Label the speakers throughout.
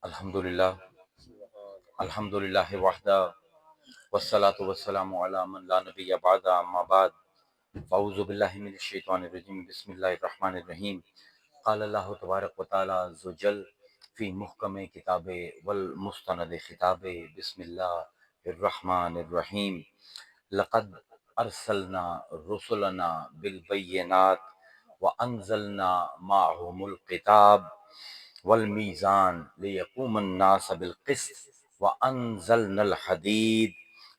Speaker 1: الحمدللہ الحمدللہ وحدہ والصلاة والسلام علی من لا نبی بعد اما بعد فاعوذ باللہ من الشیطان الرجیم بسم اللہ الرحمن الرحیم قال اللہ تبارک و تعالی عز وجل فی محکم کتاب والمستند خطاب بسم اللہ الرحمن الرحیم لقد ارسلنا رسلنا بالبینات وانزلنا معهم الکتاب والمیزان لیقوم الناس بالقسط وانزلنا الحدید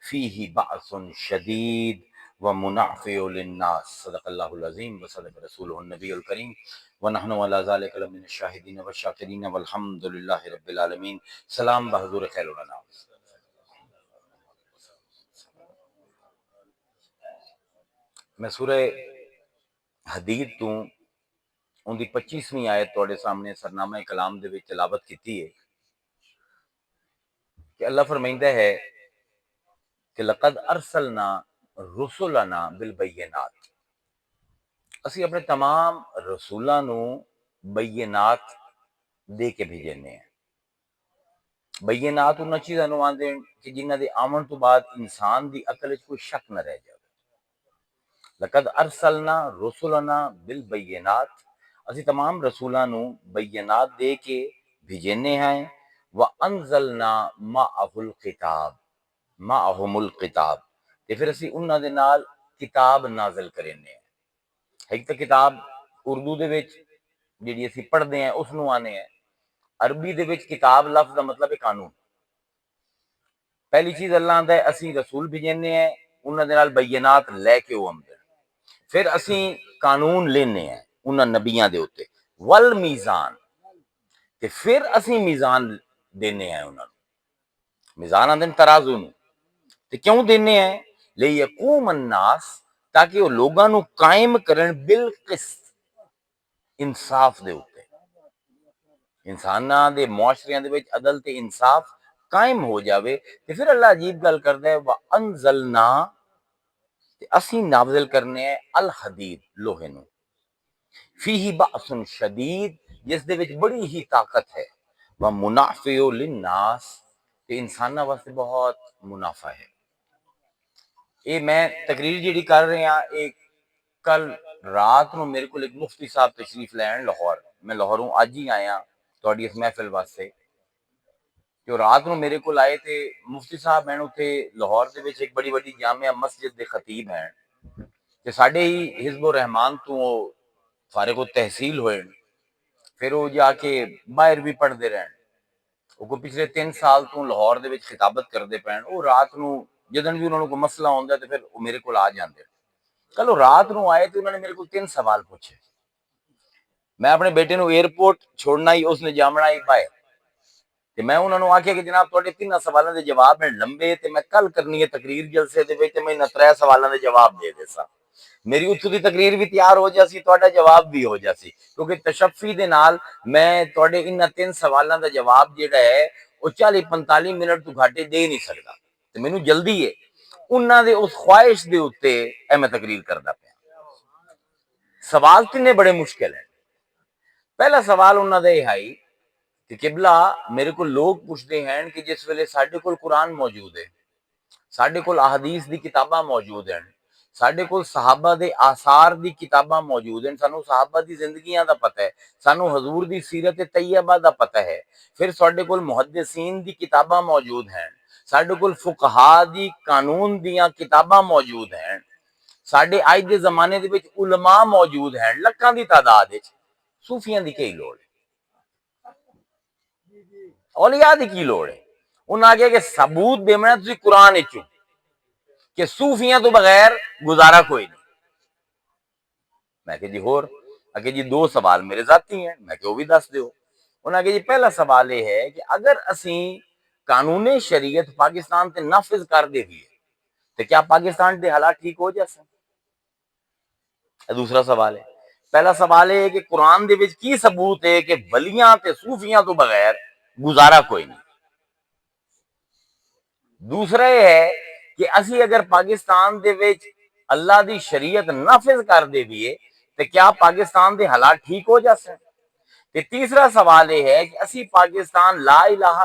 Speaker 1: فیہ بأس شدید ومنافع للناس صدق اللہ العظیم وصدق رسولہ النبی الکریم ونحن علی ذلک لمن الشاہدین والشاکرین والحمد للہ رب العالمین۔ سلام بحضور خیر الانام۔ میں سورہ حدید تو ان دی 25ویں آیت توڑے سامنے سرنامہ کلام دے وچ تلاوت کیتی ہے کہ اللہ فرمائندہ ہے کہ لقد ارسلنا رسلنا بالبینات، اسی اپنے تمام رسولاں نو بینات دے کے بھیجنے ہیں۔ بینات انہاں چیزاں نو آندے کہ جنہاں دے آمن تو بعد انسان دی عقل وچ کوئی شک نہ رہ جائے۔ لقد ارسلنا رسلنا بالبینات، اسی تمام رسولاں نو بینات دے کے بھیجنے ہیں۔ وانزلنا معه الکتاب، معهم الکتاب، تے پھر اسی انہاں دے نال کتاب نازل کرنے ہیں۔ ایک تو کتاب اردو دے وچ جڑی اسی پڑھدے ہیں اس نو آنے ہیں، عربی دے وچ کتاب لفظ دا مطلب ہے قانون۔ پہلی چیز اللہ آندا ہے اسی رسول بھیجنے ہیں، انہاں دے نال بینات لے کے وہ آمدے، پھر اسی قانون لینے ہیں انہاں نبیاں دے اوتے، والمیزان، تے پھر اسی میزان دینے ہیں انہاں نوں۔ میزان آندے ترازو نوں، تے کیوں دینے ہیں؟ لیقوم الناس، تاکہ وہ لوگاں نوں قائم کرن بالقسط، انصاف دے اوتے، انساناں دے معاشریاں دے وچ عدل تے انصاف قائم ہو جاوے۔ تے پھر اللہ عجیب گل کردا ہے وانزلنا، تے اسی نازل کرنے ہیں الحدید، لوہے نوں، فیہ بأس شدید، جس دے وچ بڑی ہی طاقت ہے، ومنافع للناس، تے انساناں واسطے بہت منافع ہے۔ یہ میں تقریر جیڑی کر رہے ہیں، ایک کل رات نو میرے کو ایک مفتی صاحب تشریف لین لاہور، میں لاہوروں اج ہی آیا تہاڈی اس محفل واسطے، جو رات نو میرے کو آئے تھے مفتی صاحب ہیں اتنے لاہور دے وچ ایک بڑی بڑی جامع مسجد دے خطیب ہیں کہ ساڈے ہی حزب الرحمان تو وہ فارغ التحصیل ہوئے، پھر وہ جا کے باہر بھی پڑھتے رہن، وہ پچھلے 3 سال تو لاہور دے وچ خطابت کرتے پین۔ وہ رات نو جدن بھی انہوں کو مسئلہ ہوندا ہے تو پھر وہ میرے کو آ جاندے۔ کل وہ رات نو آئے تو انہوں نے میرے کو 3 سوال پوچھے۔ میں اپنے بیٹے نو ایئرپورٹ چھوڑنا ہی، اس نے جامنا ہی باہر، تے میں انہوں نے آکھیا کہ جناب تواڈے 3 سوالاں دے جواب ہیں لمبے، تے میں کل کرنی ہے تقریر جلسے دے وچ، تے میں انہاں 3 سوالاں دے جواب دے دیسا، میری اتھوں دی تقریر بھی تیار ہو جاسی، تواڈا جواب بھی ہو جاسی، کیونکہ تشفی دے نال میں تواڈے انہاں 3 سوالاں دا جواب جیڑا ہے وہ 40-45 منٹ تو گھاٹے دے نہیں سکدا، تے مینوں جلدی ہے انہاں دے اس خواہش دے اوتے اے میں تقریر کردا پیا۔ سوال تینے بڑے مشکل ہیں۔ پہلا سوال انہاں دا یہ ہے کہ قبلہ میرے کو لوگ پوچھتے ہیں کہ جس ویلے ساڈے کول قرآن موجود ہے، ساڈے کول احادیث دی کتاباں موجود ہیں، ساڈے کول صحابہ دے آثار دی کتاباں موجود ہیں، سانو صحابہ دی زندگیاں دا پتہ ہے، سانو حضور دی سیرت طیبہ دا پتہ ہے، پھر ساڈے کول محدثین دی کتاباں موجود ہیں، ساڈے کول فقہاء دی قانون دیاں کتاباں موجود ہیں، ساڈے اج دے زمانے دے وچ علماء موجود ہیں لکھاں دی تعداد وچ، صوفیاں دی کی لوڑ ہے؟ اولیاء دی کی لوڑ ہے؟ انہاں آگے کہ ثبوت دیونا تسی قرآن وچوں کہ صوفیاں تو بغیر گزارا کوئی نہیں۔ میں کہ جی ہور؟ کہ جی 2 سوال میرے ذاتی ہیں، میں کہ وہ بھی دس دیو۔ انہاں کہ جی پہلا سوال یہ ہے کہ اگر اسی قانون شریعت پاکستان تے نافذ کر دے گی تو کیا پاکستان دے حالات ٹھیک ہو جاسے؟ دوسرا سوال ہے، پہلا سوال ہے کہ قرآن دے وچ کی ثبوت ہے کہ ولیاں تے صوفیاں تو بغیر گزارا کوئی نہیں؟ دوسرا یہ ہے کہ اسی اگر پاکستان دے وچ اللہ دی شریعت نافذ کر دے دیئے تو کیا پاکستان دے حالات ٹھیک ہو جاسے؟ ਤੇ ਤੀਸਰਾ ਸਵਾਲ ਇਹ ਹੈ ਕਿ ਅਸੀਂ ਪਾਕਿਸਤਾਨ ਲਾ ਇਲਾਹਾ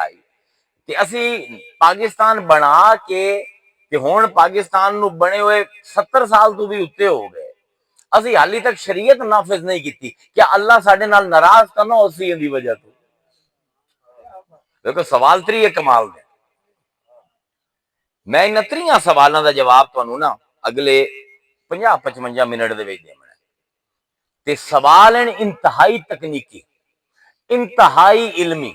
Speaker 1: ਆਏ ਤੇ ਅਸੀਂ ਪਾਕਿਸਤਾਨ ਬਣਾ ਕੇ ਤੇ ਹੁਣ ਪਾਕਿਸਤਾਨ ਨੂੰ ਬਣੇ ਹੋਏ 70 ਸਾਲ ਤੋਂ ਵੀ ਉੱਤੇ ਹੋ ਗਏ, ਅਸੀਂ ਹਾਲੇ ਤੱਕ ਸ਼ਰੀਅਤ ਨਾਫਿਜ਼ ਨਹੀਂ ਕੀਤੀ। ਕਿ ਅੱਲਾਹ ਸਾਡੇ ਨਾਲ ਨਾਰਾਜ਼ ਤਾਂ ਨਾ ਹੋਸੀ ਇਹਦੀ ਵਜ੍ਹਾ ਤੋਂ। ਦੇਖੋ ਸਵਾਲ ਤਰੀ ਕਮਾਲ ਦੇ। ਮੈਂ ਇਹਨਾਂ ਤਰੀਆਂ ਸਵਾਲਾਂ ਦਾ ਜਵਾਬ ਤੁਹਾਨੂੰ ਨਾ ਅਗਲੇ 50-55 ਮਿੰਟ ਦੇ ਵਿੱਚ ਦੇਵਾਂਗਾ। ਤੇ ਸਵਾਲ ਹਨ ਇੰਤਹਾਈ ਤਕਨੀਕੀ, ਇੰਤਹਾਈ ਇਲਮੀ,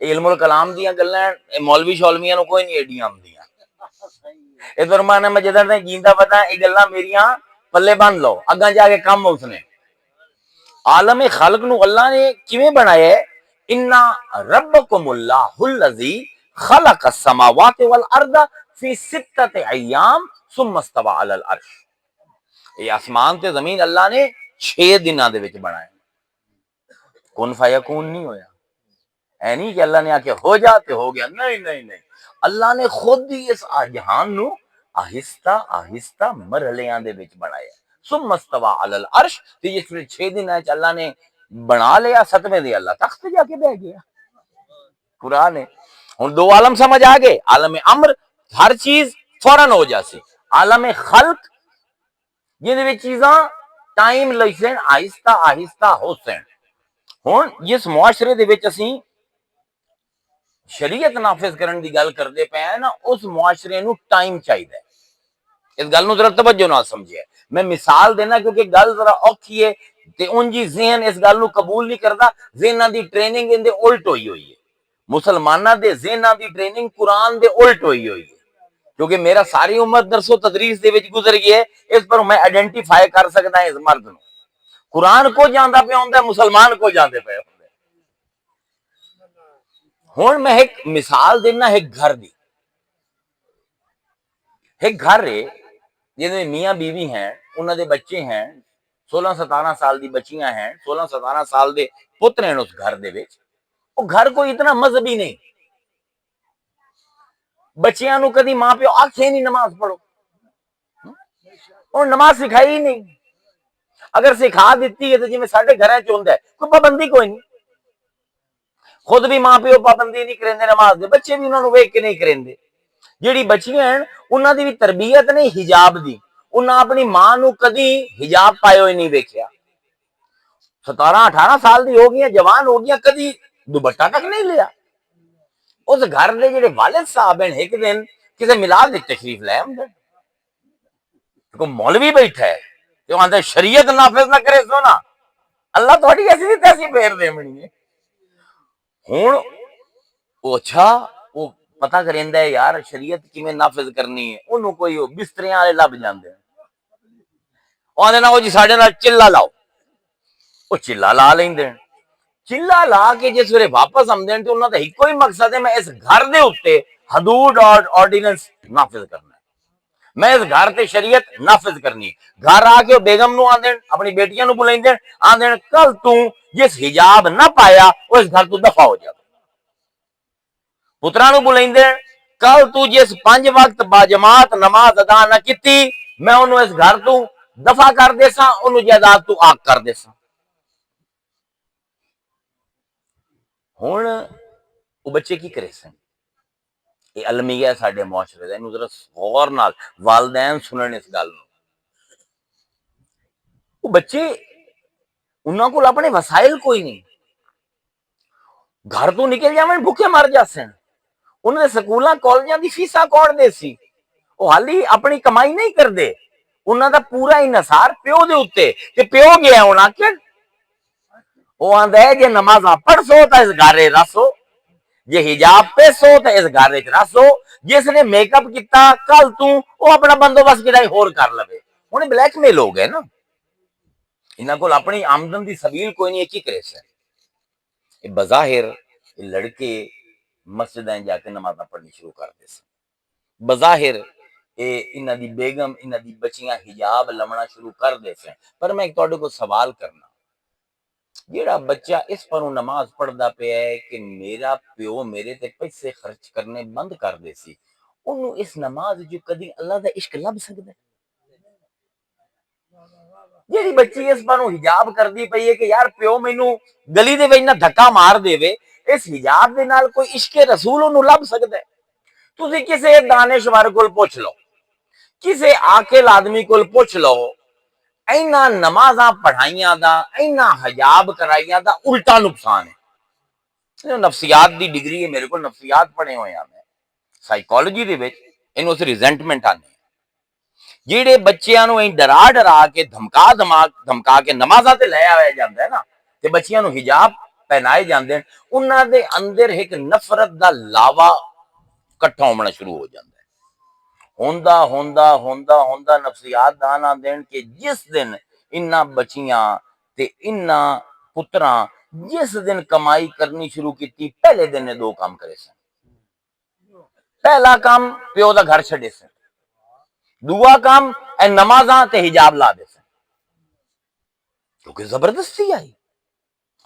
Speaker 1: علم الکلام دیاں گلاں مولوی شولویاں نو کوئی نہیں ایڈیاں آمدیاں. اس فرمانا میں جدھر نے جیندا پتا یہ گلاں میریاں پلے بن لو اگاں جا کے کم اس نے. عالم خلق نو اللہ نے کیویں بنایا ہے؟ انا ربکم اللہ الذی خلق السماوات والارض فی ستۃ ایام ثم استوى علی العرش. یہ آسمان تے زمین اللہ نے 6 دناں دے وچ بنایا. کن فیکون نہیں ہویا. اے نہیں کہ اللہ نے آکے ہو جا تے ہو گیا. نہیں نہیں نہیں. اللہ نے خود ہی اس جہان نو آہستہ آہستہ مرحلیاں دے وچ بنایا. ثم استوى علی العرش. تے جس 6 دن وچ اللہ نے بنا لیا 7ویں دن اللہ تخت جا کے بیٹھ گیا. قرآن ہے. ہن دو عالم سمجھ آ گئے. عالم امر ہر چیز فوراً ہو جاسی. عالم خلق جن وچ چیزاں ٹائم لگسن آہستہ آہستہ ہو سن. ہن جس معاشرے دے وچ اسیں شریعت نافذ کرن دی گل کردے پے ہیں نا اس معاشرے نو ٹائم چاہیے. اس گل نو ذرا توجہ نال سمجھے. میں مثال دینا کیونکہ گل ذرا اوکھی ہے تے ان جی ذہن اس گل نو قبول نہیں کردا. ذہناں دی ٹریننگ ان دے الٹ ہوئی ہے. مسلماناں دے ذہناں دی ٹریننگ قرآن دے الٹ ہوئی ہے. کیونکہ میرا ساری عمر درس و تدریس دے وچ گزر گئی ہے. اس پر میں آئیڈینٹیفائی کر سکدا اس مرد نو. قرآن کو جاندا پیا ہوندا ہے مسلمان کو جاندے پے ہوندے. ہن میں ایک مثال دینا ایک گھر دی. ایک گھر ہے جن میں میاں بیوی ہیں انہاں دے بچے ہیں 16-17 سال دی بچیاں ہیں 16-17 سال دے پتر ہیں اس گھر دے وچ. وہ گھر کوئی اتنا مذہبی نہیں. بچیاں نو کدی ماں پیو آکھے نہیں نماز پڑھو. اور نماز سکھائی ہی نہیں. اگر سکھا دیتی ہے تو جی میں ساڈے گھراں چ ہوندا ہے کوئی پابندی کوئی نہیں. خود بھی ماں پیو پابندی نہیں کریندے نماز دے بچے بھی انہاں نو ویکھ کے نہیں کریندے. جیڑی بچیاں ہیں انہاں دی بھی تربیت نہیں حجاب دی. انہاں اپنی ماں نو کدی حجاب پائے ہوئے نہیں ویکھیا. 17-18 سال دی ہو گئیاں جوان ہو گئیاں کدی دوپٹہ تک نہیں لیا. اس گھر دے جڑے والد صاحب ہیں ایک دن کسی میلاد دی تشریف لے آندے. کوئی مولوی بیٹھا ہے جو آندا شریعت نافذ نہ کرے سو نا اللہ تہاڈی ایسی تیسی پھیر دے منی ہے. ہن وہ اچھا وہ پتہ کریندا ہے یار شریعت کیویں نافذ کرنی ہے. اونوں کوئی بستریاں والے لب جاندے ہیں. او آندے نا او جی ساڈے نال چلا لاؤ. وہ چلا لا لیندے ہیں. چلا لا کے جس ویلے واپس آمدے ہیں تو انہاں دا ایکو ہی مقصد ہے میں اس گھر دے اوتے حدود اور آرڈیننس نافذ کرنا ہے. میں اس گھر تے شریعت نافذ کرنی ہے. گھر آ کے بیگم نو آندے اپنی بیٹیاں نو بلائیندے آندے کل تو جس حجاب نہ پایا اس گھر تو دفع ہو جا. پتراں نو بلائیندے کل تو جس 5 وقت با جماعت نماز ادا نہ کیتی میں انہوں اس گھر تو دفع کر دے ساں انہوں جائیداد تو آگ کر دے ساں. ہن وہ بچے کی کرے سن. یہ المیہ ہے ساڈے معاشرے دا. اینوں ذرا غور نال والدین سنن اس گل نو. وہ بچے انہاں کول اپنے وسائل کوئی نہیں. گھر تو نکل جاویں بھوکے مر جاسن. انہاں دے سکولاں کالجاں دی فیساں کون دے سی. وہ حالی اپنی کمائی نہیں کردے. انہاں دا پورا انحصار پیو دے اوتے کہ پیو گیا ہونا کہ وہ آندا ہے جے نمازاں پڑھ سو تے اس گھر رسو جے حجاب پہ سو تے اس گھر وچ رسو. جس نے میک اپ کیتا کل تو وہ اپنا بندوبست کدی ہور کر لوے. ہن بلیک میل ہو گئے نا. انہاں کول اپنی آمدن دی سبیل کوئی نہیں. کی کرے سے بظاہر لڑکے مسجدیں جا کے نمازاں پڑھنی شروع کر دے سن. بظاہر انہاں دی بیگم انہاں دی بچیاں حجاب لمنا شروع کر دے سن. پر میں تواڈے کو سوال کرنا جیڑا بچہ اس پر نماز پڑھدا پیا ہے کہ میرا پیو میرے تے پیسے خرچ کرنے بند کر دے سی انہوں اس نماز جو کدی اللہ دا عشق لب سکدا ہے. جیڑی بچی اس پر حجاب کردی پئی ہے کہ یار پیو مینوں گلی دے وچ نہ دھکا مار دے وے اس حجاب دے نال کوئی عشق رسول انہوں لب سکدا ہے. تسی کسے دانشور کول پوچھ لو کسے عاقل آدمی کول پوچھ لو اینا نمازاں پڑھائیاں دا اینا حجاب کرائیاں دا الٹا نقصان ہے. نفسیات دی ڈگری ہے میرے کو نفسیات پڑھے ہوئے ہیں میں سائیکالوجی دے وچ اینوں اس ریزنٹمنٹ آنے جیڑے بچیاں نو ڈرا ڈرا کے دھمکا کے نمازاں تے لے آیا جاندا ہے نا تے بچیاں نو حجاب ਪਹਿਨਾਏ ਜਾਂਦੇ ਨੇ, ਉਹਨਾਂ ਦੇ ਅੰਦਰ ਇੱਕ ਨਫ਼ਰਤ ਦਾ ਲਾਵਾ ਇਕੱਠਾ ਹੋਣਾ ਸ਼ੁਰੂ ਹੋ ਜਾਂਦਾ ਹੈ। ਹੁੰਦਾ ਨਫਸੀਆਤ ਦਾਨ ਦੇਣ ਕਿ ਜਿਸ ਦਿਨ ਇਨ੍ਹਾਂ ਬੱਚੀਆਂ ਤੇ ਇਨ੍ਹਾਂ ਪੁੱਤਰਾਂ ਜਿਸ ਦਿਨ ਕਮਾਈ ਕਰਨੀ ਸ਼ੁਰੂ ਕੀਤੀ, ਪਹਿਲੇ ਦਿਨ ਨੇ ਦੋ ਕੰਮ ਕਰੇ ਸਨ। ਪਹਿਲਾ ਕੰਮ ਪਿਓ ਦਾ ਘਰ ਛੱਡੇ ਸਨ, ਦੂਆ ਕੰਮ ਇਹ ਨਮਾਜ਼ਾਂ ਤੇ ਹਿਜਾਬ ਲਾ ਦੇ ਸਨ, ਕਿਉਂਕਿ ਜ਼ਬਰਦਸਤੀ ਆਈ।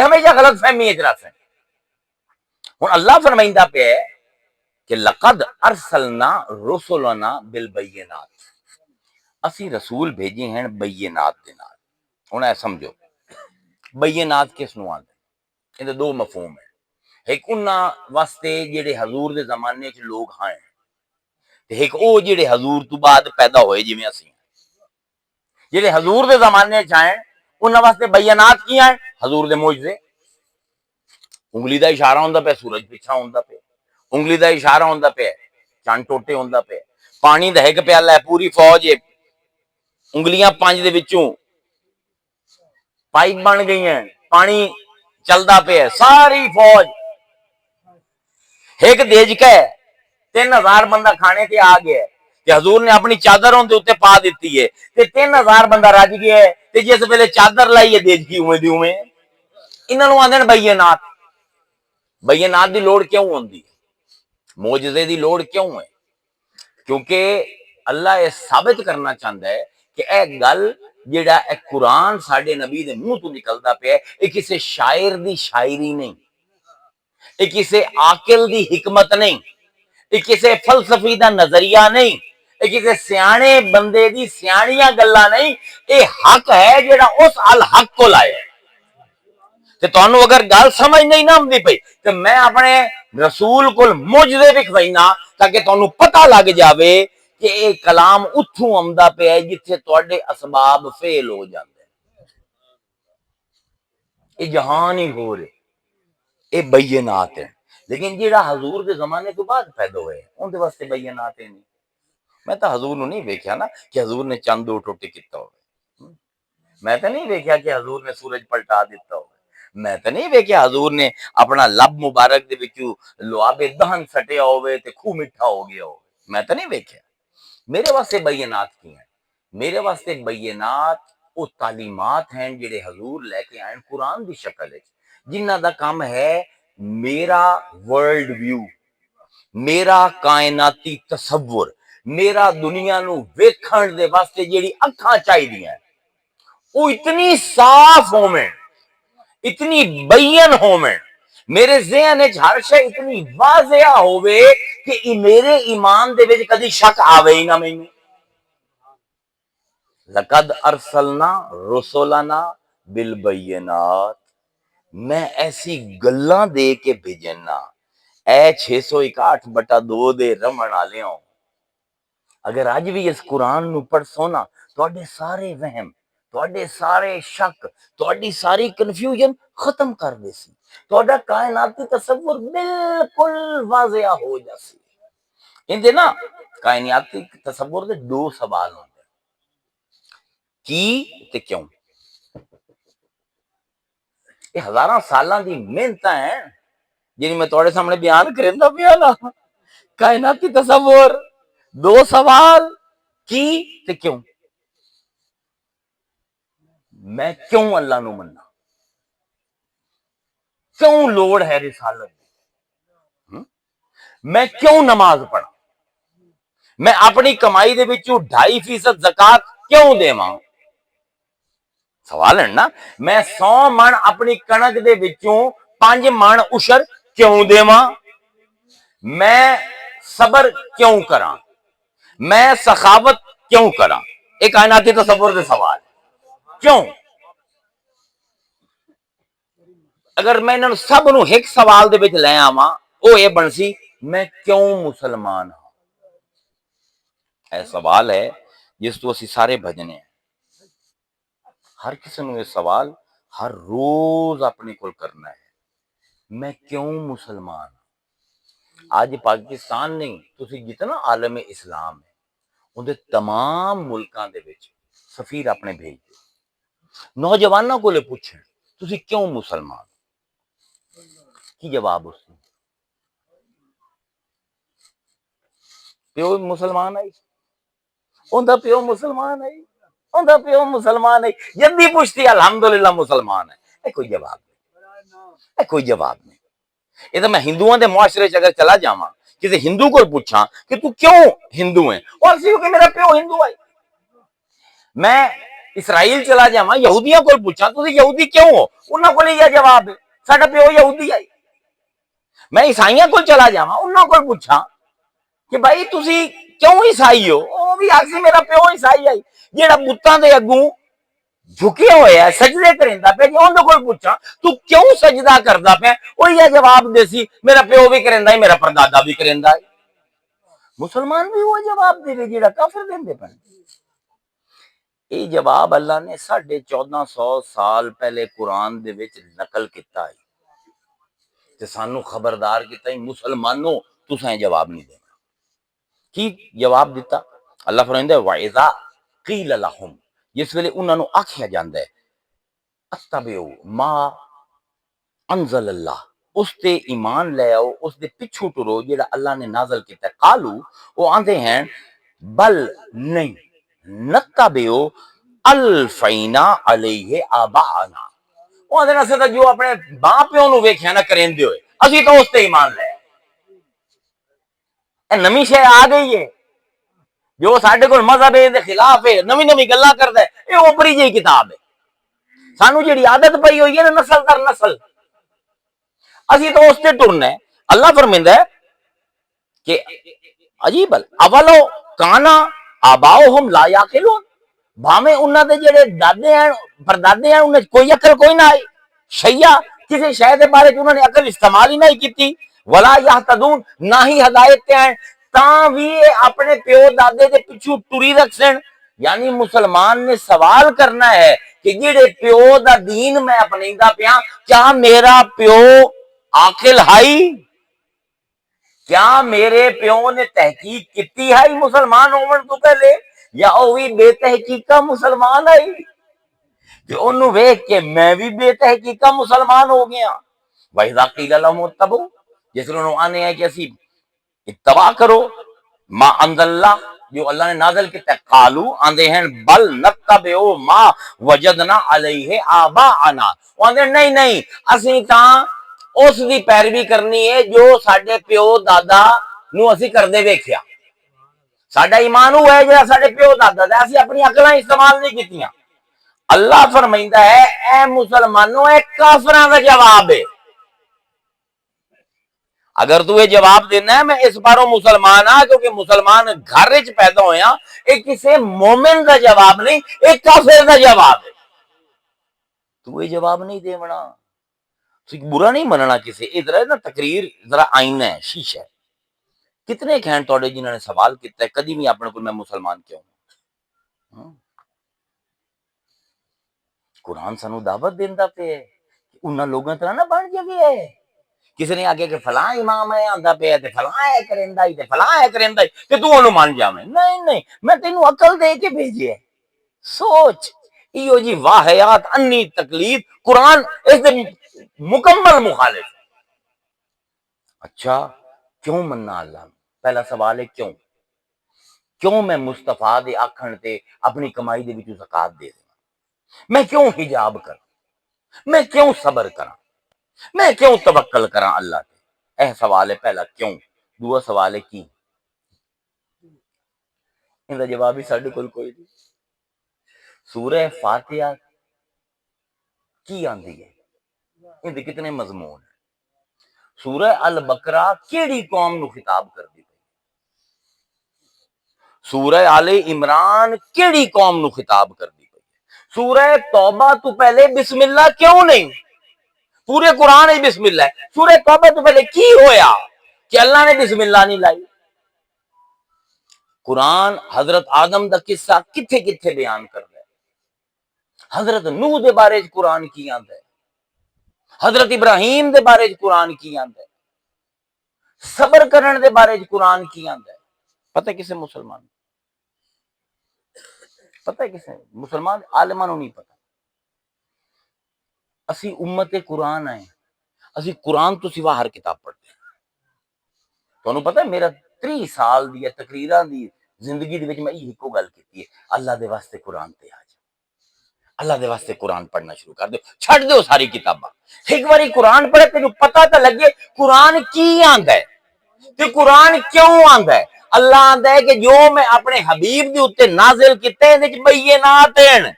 Speaker 1: یہ ہمیشہ غلط فہمی ہے جرا سے. ہوں اللہ فرمائندہ پہ ہے کہ لقد ارسلنا رسلنا بالبینات، اسی رسول بھیجے ہیں بینات دے نال. ہن اے سمجھو بینات کس نو آندے؟ اندے دو مفہوم ہیں. ایک انہاں واسطے جڑے حضور دے زمانے وچ لوگ ہیں، تے ایک او جڑے حضور تو بعد پیدا ہوئے جویں اسی. جڑے حضور دے زمانے وچ آئے انہاں واسطے بینات کی ہیں؟ حضور دے معجزے. انگلی دا اشارہ ہوندا پہ سورج پیچھا ہوندا پہ، انگلی دا اشارہ ہوندا پہ چاند ٹوٹے ہوندا پہ، پانی دا ایک پیالہ ہے پوری فوج ہے انگلیاں 5 دے وچوں پائپ بن گئی ہیں، پانی چلدا پہ ہے، ساری فوج ایک دیج کے 3000 بندہ کھانے تے آ گیا ہے کہ حضور نے اپنی چادر دے اوتے پا دیتی ہے تے 3000 بندہ رج گیا ہے تے جس ویلے چادر لائی ہے دیج کی اویں دی اویں. انہاں نوں آندے نے بینات. بینات دی لوڑ کیوں ہوندی؟ معجزے دی لوڑ کیوں ہے؟ کیونکہ اللہ یہ ثابت کرنا چاہتا ہے کہ اے گل جڑا اے قرآن ساڈے نبی دے منہ تو نکلدا پیا اے کسے شاعر دی شاعری نہیں، اے کسے عاقل دی حکمت نہیں، اے کسے فلسفی دا نظریہ نہیں، اے کسے سیانے بندے دی سیاڑیاں گلاں نہیں، اے حق ہے جڑا اس الحق کو لائے. تے تانوں اگر گل سمجھ نہیں نہ آندی پئی تے میں اپنے رسول کول معجزے وکھوائنا تاکہ تانوں پتہ لگ جاوے کہ اے کلام اتھوں آمدا پیا ہے جتھے تواڈے اسباب فیل ہو جاندے. اے جہان ہی ہو رہے اے بینات ہیں. لیکن جیڑا حضور دے زمانے تو بعد پیدا ہوئے ان دے واسطے بینات ہیں نہیں. میں تو حضور نو نہیں ویکھیا نا کہ حضور نے چند دو ٹوٹے کیتا ہوئے. میں تو نہیں ویکھیا کہ حضور نے سورج پلٹا دیتا ہوئے. میں تو نہیں ویکھیا حضور نے اپنا لب مبارک دے وچوں لعاب دہن سٹیا ہوئے تے خوہ میٹھا ہو گیا ہو. میں تو نہیں ویکھیا. میرے واسطے بینات کی ہیں؟ میرے واسطے بینات وہ تعلیمات ہیں جڑے حضور لے کے آئے قرآن دی شکل ہے، جنہ دا کام ہے میرا ورلڈ ویو، میرا کائناتی تصور، میرا دنیا نو ویکھن دے واسطے جیڑی اکھاں چاہیے وہ اتنی صاف ہوویں، اتنی بین ہوویں، میرے ذہن وچ ہر شے اتنی واضح ہووے کہ میرے ایمان دے وچ کدی شک آوے ہی نہ مینوں. لقد ارسلنا رسولنا بالبینات، میں ایسی گلاں دے کے بھیجنا اے 661/2 دے رمن والےوں. اگر اج بھی اس قرآن نو پڑھسو نا تواڈے سارے وہم، تواڈے سارے شک، تواڈی ساری کنفیوژن ختم کر دے سی، تواڈا کائناتی تصور بالکل واضح ہو جاسی. اندے نا کائناتی تصور دے 2 سوال ہوندے کی تے کیوں. یہ ہزاراں سالاں دی محنتاں ہیں جن میں تواڈے سامنے بیان کریندا پیا نا. کائناتی تصور 2 سوال کی تے کیوں. میں کیوں اللہ نو مننا، کیوں لوڑ ہے رسالت، میں کیوں نماز پڑھا، میں اپنی کمائی دے وچوں 2.5% زکات کیوں دیواں. سوال ہے نا. میں 100 من اپنی کنک دے وچوں 5 من عشر کیوں دیواں. میں صبر کیوں کراں، میں سخاوت کیوں کراں. ایک کائناتی تصور دے سوال کیوں. اگر میں انہاں سب نو ایک سوال دے وچ لے آواں او یہ بنسی میں کیوں مسلمان ہاں. اے سوال ہے جس تو اسی سارے بھجنے ہیں. ہر کسی نو یہ سوال ہر روز اپنے کول کرنا ہے، میں کیوں مسلمان ہوں. آج پاکستان نہیں تسی جتنا عالم اسلام ہے اندے تمام ملکاں دے وچ سفیر اپنے بھیج دے. نوجوانوں کو لے پوچھیں تسی کیوں مسلمان کی جواب اس نے پیو مسلمان آئی، اوندا پیو مسلمان آئی، اوندا پیو مسلمان آئی، جدی پوچھتی الحمدللہ مسلمان ہے. اے کوئی جواب نہیں، اے کوئی جواب نہیں. یہ تو میں ہندوؤں دے معاشرے چ اگر چلا جاواں کسی ہندو کو پوچھاں کہ تو کیوں ہندو ہے اور سی کہ میرا پیو ہندو ہے. میں اسرائیل چلا جاواں یہودیاں کول پوچھاں تسی یہودی کیوں ہو انہاں کول یہ جواب ہے ساڈا پیو یہودی ہے میں عیسائیاں کول چلا جاواں انہاں کول پوچھاں کہ بھائی تسی کیوں عیسائی ہو وہ بھی آکھسی میرا پیو عیسائی ہے جیڑا بتاں دے اگوں جھکیا ہوا ہے سجدے کریندا پیا جی اوندا کول پوچھاں تو کیوں سجدہ کردا پیا وہ یہ جواب دیسی میرا پیو بھی کریندا ہے میرا پردادا بھی کریندا ہے مسلمان بھی وہ جواب دے جیڑا کافر دیندے پے یہ جواب اللہ نے 1450 سال پہلے قرآن دے وچ نقل کیتا ہے تے سانو خبردار کیتا ہے مسلمانوں تساں جواب نہیں دینا کی جواب دیتا اللہ فرمائندا ہے وَإِذَا قِيلَ لَهُمْ جس ویلے انہاں نو آکھیا جاندا ہے اتبعوا ما انزل اللہ اس تے ایمان لے آؤ اس دے پچھو ٹرو جیڑا اللہ نے نازل کیتا ہے قالو وہ آندے ہیں بل نہیں نتبعوا الفینا علیہ آباءنا وہ آندے نہ جو اپنے باں پیو نو ویکھیا نہ کریندے ہوئے اسی تو اس تے ایمان لے اے نمی شے آ گئی ہے جو ساڈے کول مذہب دے خلاف ہے نویں نویں گلاں کردا ہے یہ اوپری جی کتاب ہے سانو جیڑی عادت پئی ہوئی ہے نا نسل در نسل اسی تو اس تے ٹرنا ہے اللہ فرمیندا ہے کہ عجیب اولو کانا آباؤہم لا یاقلون بھاویں انہاں دے جڑے دادے ہیں پردادے ہیں انہیں کوئی عقل کوئی نہ آئی شیعہ کسی شے دے بارے انہوں نے عقل استعمال ہی نہیں کیتی ولا یہتدون نہ ہی ہدایت تے ہیں تاں بھی اپنے پیو دادے دے پیچھے ٹری رکھسن یعنی مسلمان نے سوال کرنا ہے کہ جڑے پیو دا دین میں اپنیندا پیا کیا میرا پیو عاقل ہائی کیا میرے پیو نے تحقیق کیتی ہے مسلمان ہون تو پہلے یا وہی بے تحقیقہ مسلمان ہے کہ انہوں ویکھ کے میں بھی بے تحقیقہ مسلمان ہو گیا وَإِذَا قِيلَ لَهُمُ اتَّبُعُوا جس لئے انہوں آنے ہیں کہ اسی اتباع کرو ما انزل اللہ جو اللہ نے نازل کیتا ہے قالو آندے ہیں بل نتبعوا ما وجدنا علیہ آباءنا آندے نہیں نہیں اسی تاں اس دی پیروی کرنی ہے جو ساڈے پیو دادا نو اسی کردے ویکھیا ساڈا ایمان ہوا ہے جڑا ساڈے پیو دادا دا اسی اپنی عقلاں استعمال نہیں کیتیاں اللہ فرمائندا ہے اے مسلمانوں اے کافراں دا جواب ہے اگر تو یہ جواب دینا ہے میں اس باروں مسلمان ہاں کیونکہ مسلمان گھر وچ پیدا ہویا یہ کسی مومن دا جواب نہیں ایک کافر دا جواب ہے تو یہ جواب نہیں دیونا تو برا نہیں مننا کسی ادھر نا تقریر ذرا آئینہ ہے شیشہ ہے کتنے کھین توڑے جنہوں نے سوال کیتا ہے کدی بھی اپنے کو میں مسلمان کیوں ہوں قرآن سانو دعوت دیندا پہ انہاں لوگوں طرح نہ بن جائے ہے کسی نے آگے کہ فلاں امام ہے آندا پہ تے فلاں ہے کریندا ہی تے فلاں ہے کریندا ہی تے تو انہوں مان جاویں نہیں نہیں میں تینوں عقل دے کے بھیجے سوچ ایو جی واہیات انی تقلید قرآن اس دے مکمل مخالف اچھا کیوں مننا اللہ پہلا سوال ہے کیوں میں مصطفیٰ دے آکھن تے اپنی کمائی دے وچوں زکات دے دوں میں کیوں حجاب کراں میں کیوں صبر کراں میں کیوں توکل کراں اللہ تے اے سوال ہے پہلا کیوں دوسرا سوال ہے کی ان دا جواب ہی ساڈے کول کوئی نہیں سورہ فاتحہ کی آندی ہے ان دے کتنے مضمون ہیں سورہ البقرہ کیڑی قوم نو خطاب کر دی سورہ آل عمران کیڑی قوم نو خطاب کر دی سورہ توبہ تو پہلے بسم اللہ کیوں نہیں پورے قرآن ہی بسم اللہ ہے سورہ توبہ تو پہلے کی ہویا کہ اللہ نے بسم اللہ نہیں لائی قرآن حضرت آدم دا قصہ کتھے کتھے بیان کر رہا ہے حضرت نوح دے بارے قرآن کی آندا ہے حضرت ابراہیم دے بارے قرآن کی آندا ہے صبر کرن دے بارے قرآن کی آندا ہے پتہ کسے مسلمان پتہ کسے مسلمان عالماں نوں نہیں پتہ اسی امت قرآن آئے اسی قرآن تو سوا ہر کتاب پڑھتے ہیں تانوں پتہ ہے میرا 30 سال دی تقریراں دی زندگی دے وچ میں ایکو گل کیتی ہے اللہ دے واسطے قرآن تے آ جا اللہ دے واسطے قرآن پڑھنا شروع کر دو چھڈ دیو ساری کتاباں ایک باری قرآن پڑھے تینوں پتہ تے لگے قرآن کی آندا ہے تے قرآن کیوں آندا ہے اللہ آندا ہے کہ جو میں اپنے حبیب دے اوتے نازل کیتے ہیں وچ بینات ہیں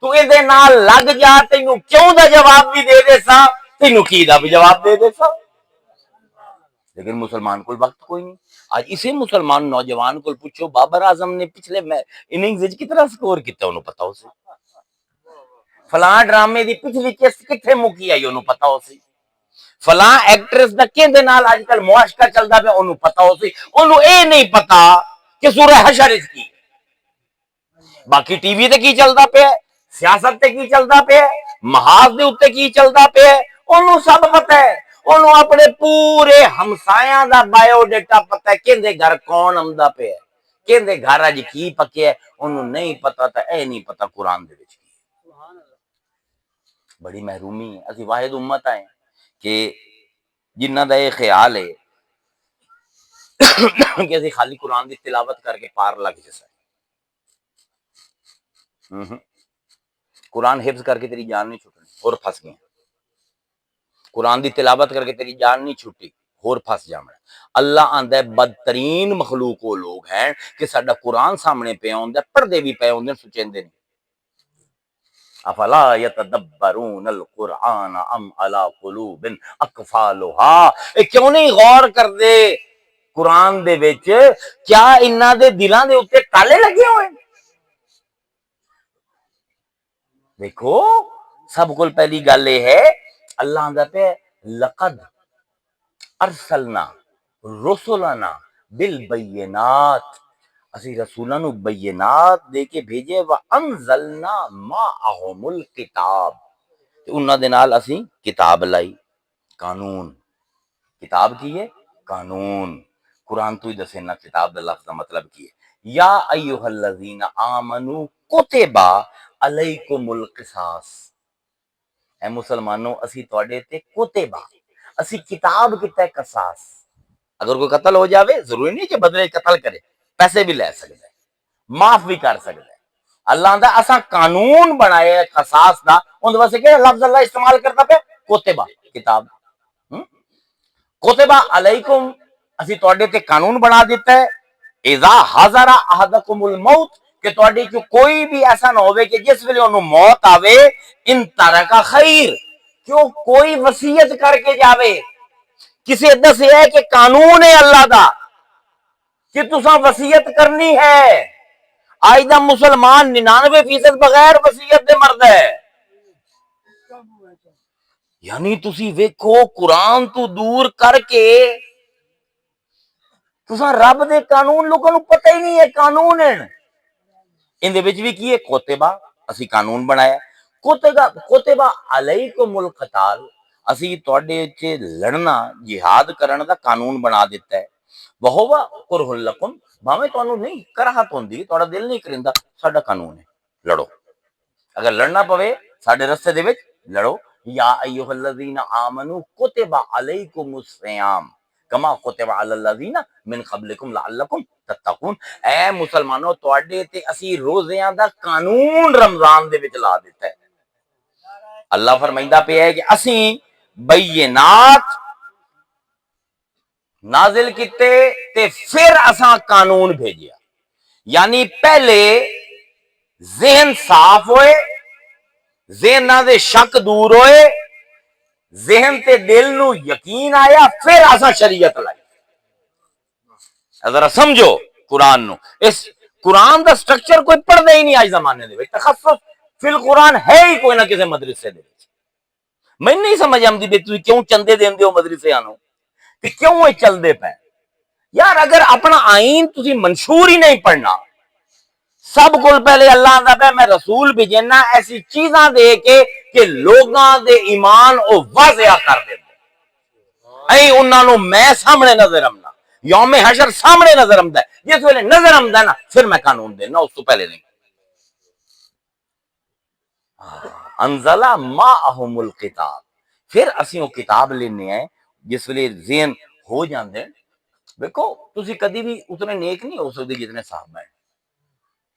Speaker 1: تو یہ نال لگ جا، تینوں کیوں دا جواب بھی دے دے سا، تینوں کی دا بھی جواب دے دے سا۔ لیکن مسلمان کو وقت کوئی نہیں۔ آج اسے مسلمان نوجوان کو پوچھو بابر اعظم نے پچھلے اننگز وچ کتنا سکور کیتا انہوں پتا ہو سی، فلاں ڈرامے دی پچھلی قسط کتھے مکی آئی انہوں پتا ہو سی، فلاں ایکٹریس دا کیندے نال اج کل معاشقہ چلدا پیا انہوں پتا ہو سی، انہوں اے نہیں پتا کہ سورہ حشر اس کی، باقی ٹی وی تے کی چلدا پیا، سیاست تے کی چلدا پیا، محاذ دے اوتے کی چلدا پیا، انہوں سب پتہ ہے، انہوں اپنے پورے ہمسایاں دا بایو ڈیٹا پتہ ہے، کیندے گھر کون آمدا پیا، کیندے گھر اج کی پکیا ہے، انہوں نہیں پتا، تا اے نہیں پتا قرآن دے وچ کی ہے۔ بڑی محرومی ہے، اسی واحد امت آئے کہ جنہ دا یہ خیال ہے کہ اسی خالی قرآن دی تلاوت کر کے پار لگ جیسا ہے، قرآن حفظ کر کے تیری جان نہیں چھوٹنی اور پھنس گئے، قرآن دی تلاوت کر کے تیری جان نہیں چھوٹی اور پھنس جانا۔ اللہ آندا ہے بدترین مخلوق وہ لوگ ہیں کہ ساڈا قرآن سامنے پہ ہوندا ہے، پڑھدے بھی پے ہوندے سچیندے نہیں۔ افلا یتدبرون القرآن ام علی قلوب اقفالها، کیوں نہیں غور کردے قرآن دے وچ، کیا انہاں دے دلاں دے اوتے تالے لگے ہوئے؟ دیکھو سب کو پہلی گل یہ ہے، اللہ آندا پہ لقد ارسلنا رسلنا بالبینات، اسی رسولاں نو بینات دے کے بھیجے، وانزلنا معہم الکتاب، انہاں دے نال اسی کتاب لائی، قانون، کتاب کی ہے قانون، قرآن تو ہی دسے نا کتاب دا لفظ دا مطلب کی ہے، یا ایھا الذین آمنوا کتب علیکم القصاص، اے مسلمانوں اسی تواڈے تے کتب، اسی کتاب کیتا ہے قصاص، اگر کوئی قتل ہو جاوے ضروری نہیں کہ بدلے قتل کرے، پیسے بھی لے سکتا ہے، معاف بھی کر سکتا ہے، اللہ آندا اساں قانون بنایا ہے قصاص دا، اون واسطے کہ لفظ اللہ استعمال کرتا پہ کتب کتاب، کتب علیکم، اسی تواڈے تے قانون بنا دیتا ہے، اذا حضر احدکم الموت، کہ تواڈی جو کوئی بھی ایسا نہ ہوئے کہ جس ویلے انہوں موت آوے، ان ترک خیر، کیوں کوئی وصیت کر کے جاوے، کسی دس یہ ہے کہ قانون ہے اللہ دا کہ تساں وصیت کرنی ہے، آج دا مسلمان 99% بغیر وصیت دے مرد ہے، یعنی تسی ویکھو قرآن تو دور کر کے تساں رب دے قانون لوگوں نو پتہ ہی نہیں ہے قانون ہے، ان دے وچ بھی کی ہے کتبہ، اسی قانون بنایا، کتبہ علیکم القتال، اسی تواڈے وچ لڑنا جہاد کرن دا قانون بنا دیتا ہے، وہو کرہ لکم، بھاویں تانوں نہیں کراہت ہوندی، تہاڈا دل نہیں کریندا، ساڈا قانون ہے لڑو، اگر لڑنا پوے ساڈے رستے دے وچ لڑو، یا ایھا الذین آمنوا کتب علیکم الصیام کما کتب علی الذین من قبلکم لعلکم تتقون، اے مسلمانوں تواڈے تے اسی روزیاں دا قانون رمضان دے وچ لا دیتا ہے، اللہ فرمائندا پیا ہے کہ اسی بینات نازل کیتے تے پھر اساں قانون بھیجیا، یعنی پہلے ذہن صاف ہوئے، ذہناں دے شک دور ہوئے، ذہن تے دل نو یقین آیا، پھر اساں شریعت لائی، ذرا سمجھو قرآن نو، اس قرآن دا سٹرکچر کوئی پڑھدا ہی نہیں آج زمانے دے وچ، تخصص فی القرآن ہے ہی کوئی نہ کسی مدرسے دے وچ، میں نہیں سمجھ آمدی بھی تسی کیوں چندے دیندے ہو مدرسے آنو کہ کیوں یہ چلدے پے، یار اگر اپنا آئین تسی منشور ہی نہیں پڑھنا، سب کو پہلے اللہ آندا پہ میں رسول بھیجنا ایسی چیزاں دے کے کہ لوگاں دے ایمان او واضح کر دے، اے انہاں نو میں سامنے نظر آمنا، یوم حشر سامنے نظر آمدا ہے، جس ویلے نظر آمدا ہے نا پھر میں قانون دینا، اس تو پہلے نہیں۔ انزل معہم الکتاب، پھر اسی وہ کتاب لینے ہیں جس ویلے ذہن ہو جاندے، دیکھو تسی کدی بھی اتنے نیک نہیں ہو سکتے جتنے صحابہ ہیں،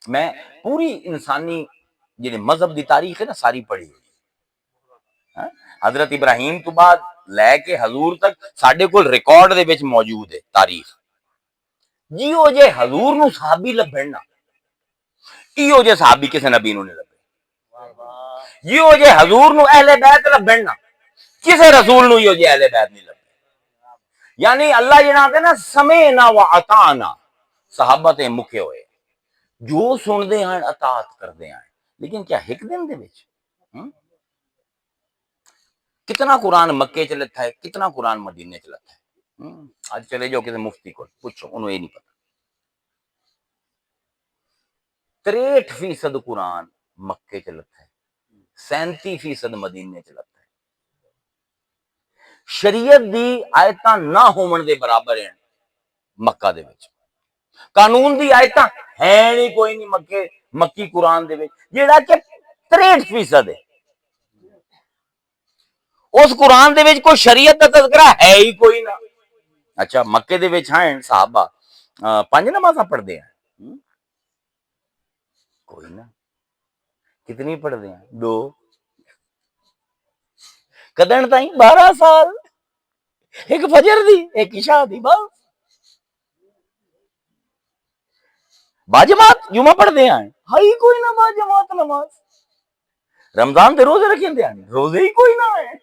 Speaker 1: میں پوری انسانی جی مذہب دی تاریخ ہے نا ساری پڑھی ہوئی، حضرت ابراہیم تو بعد لے کے حضور تک ساڈے کول ریکارڈ دے وچ موجود ہے تاریخ، جیو جے حضور نو صحابی لبھن نا ایو جے صحابی کسے نبی نو نہیں لبھے، یہ ہو جائے حضور نو اہل بیت لبن نا کسے رسول نو یہ ہو جائے اہل بیت نہیں لبن. یعنی اللہ جناب ہے نا سمینا و اطاعنا صحابہ تے مکے ہوئے جو سن دے ہیں اطاعت کر دے ہیں. لیکن کیا ہک دن دے وچ کتنا قرآن مکے چ لتھا ہے, کتنا قرآن مدینے چ لتھا ہے. آج چلے جاؤ کسی مفتی کو پوچھو, انہوں یہ نہیں پتا. 63% قرآن مکے چ لتھا ہے, 37% مدینے چ لتھا ہے. شریعت دی آیتاں نہ ہون دے برابر ہیں مکہ دے وچ. قانون دی آیتاں ہے نہیں کوئی نہیں مکی قرآن دے وچ جیڑا کہ 63% ہے. اس قرآن دے وچ کوئی شریعت دا تذکرہ ہے ہی کوئی نہ. اچھا مکے دے وچ ہیں صحابہ 5 نمازاں پڑھ دے ہیں کوئی نہ. کتنی پڑھ دے ہیں 2 کدن تائیں 12 سال, ایک فجر دی ایک عشاء دی بس. باجماعت جمعہ پڑھ دے ہیں ہائی کوئی نہ باجماعت نماز. رمضان دے روزے رکھیں دے ہیں روزے ہی کوئی نہ ہے.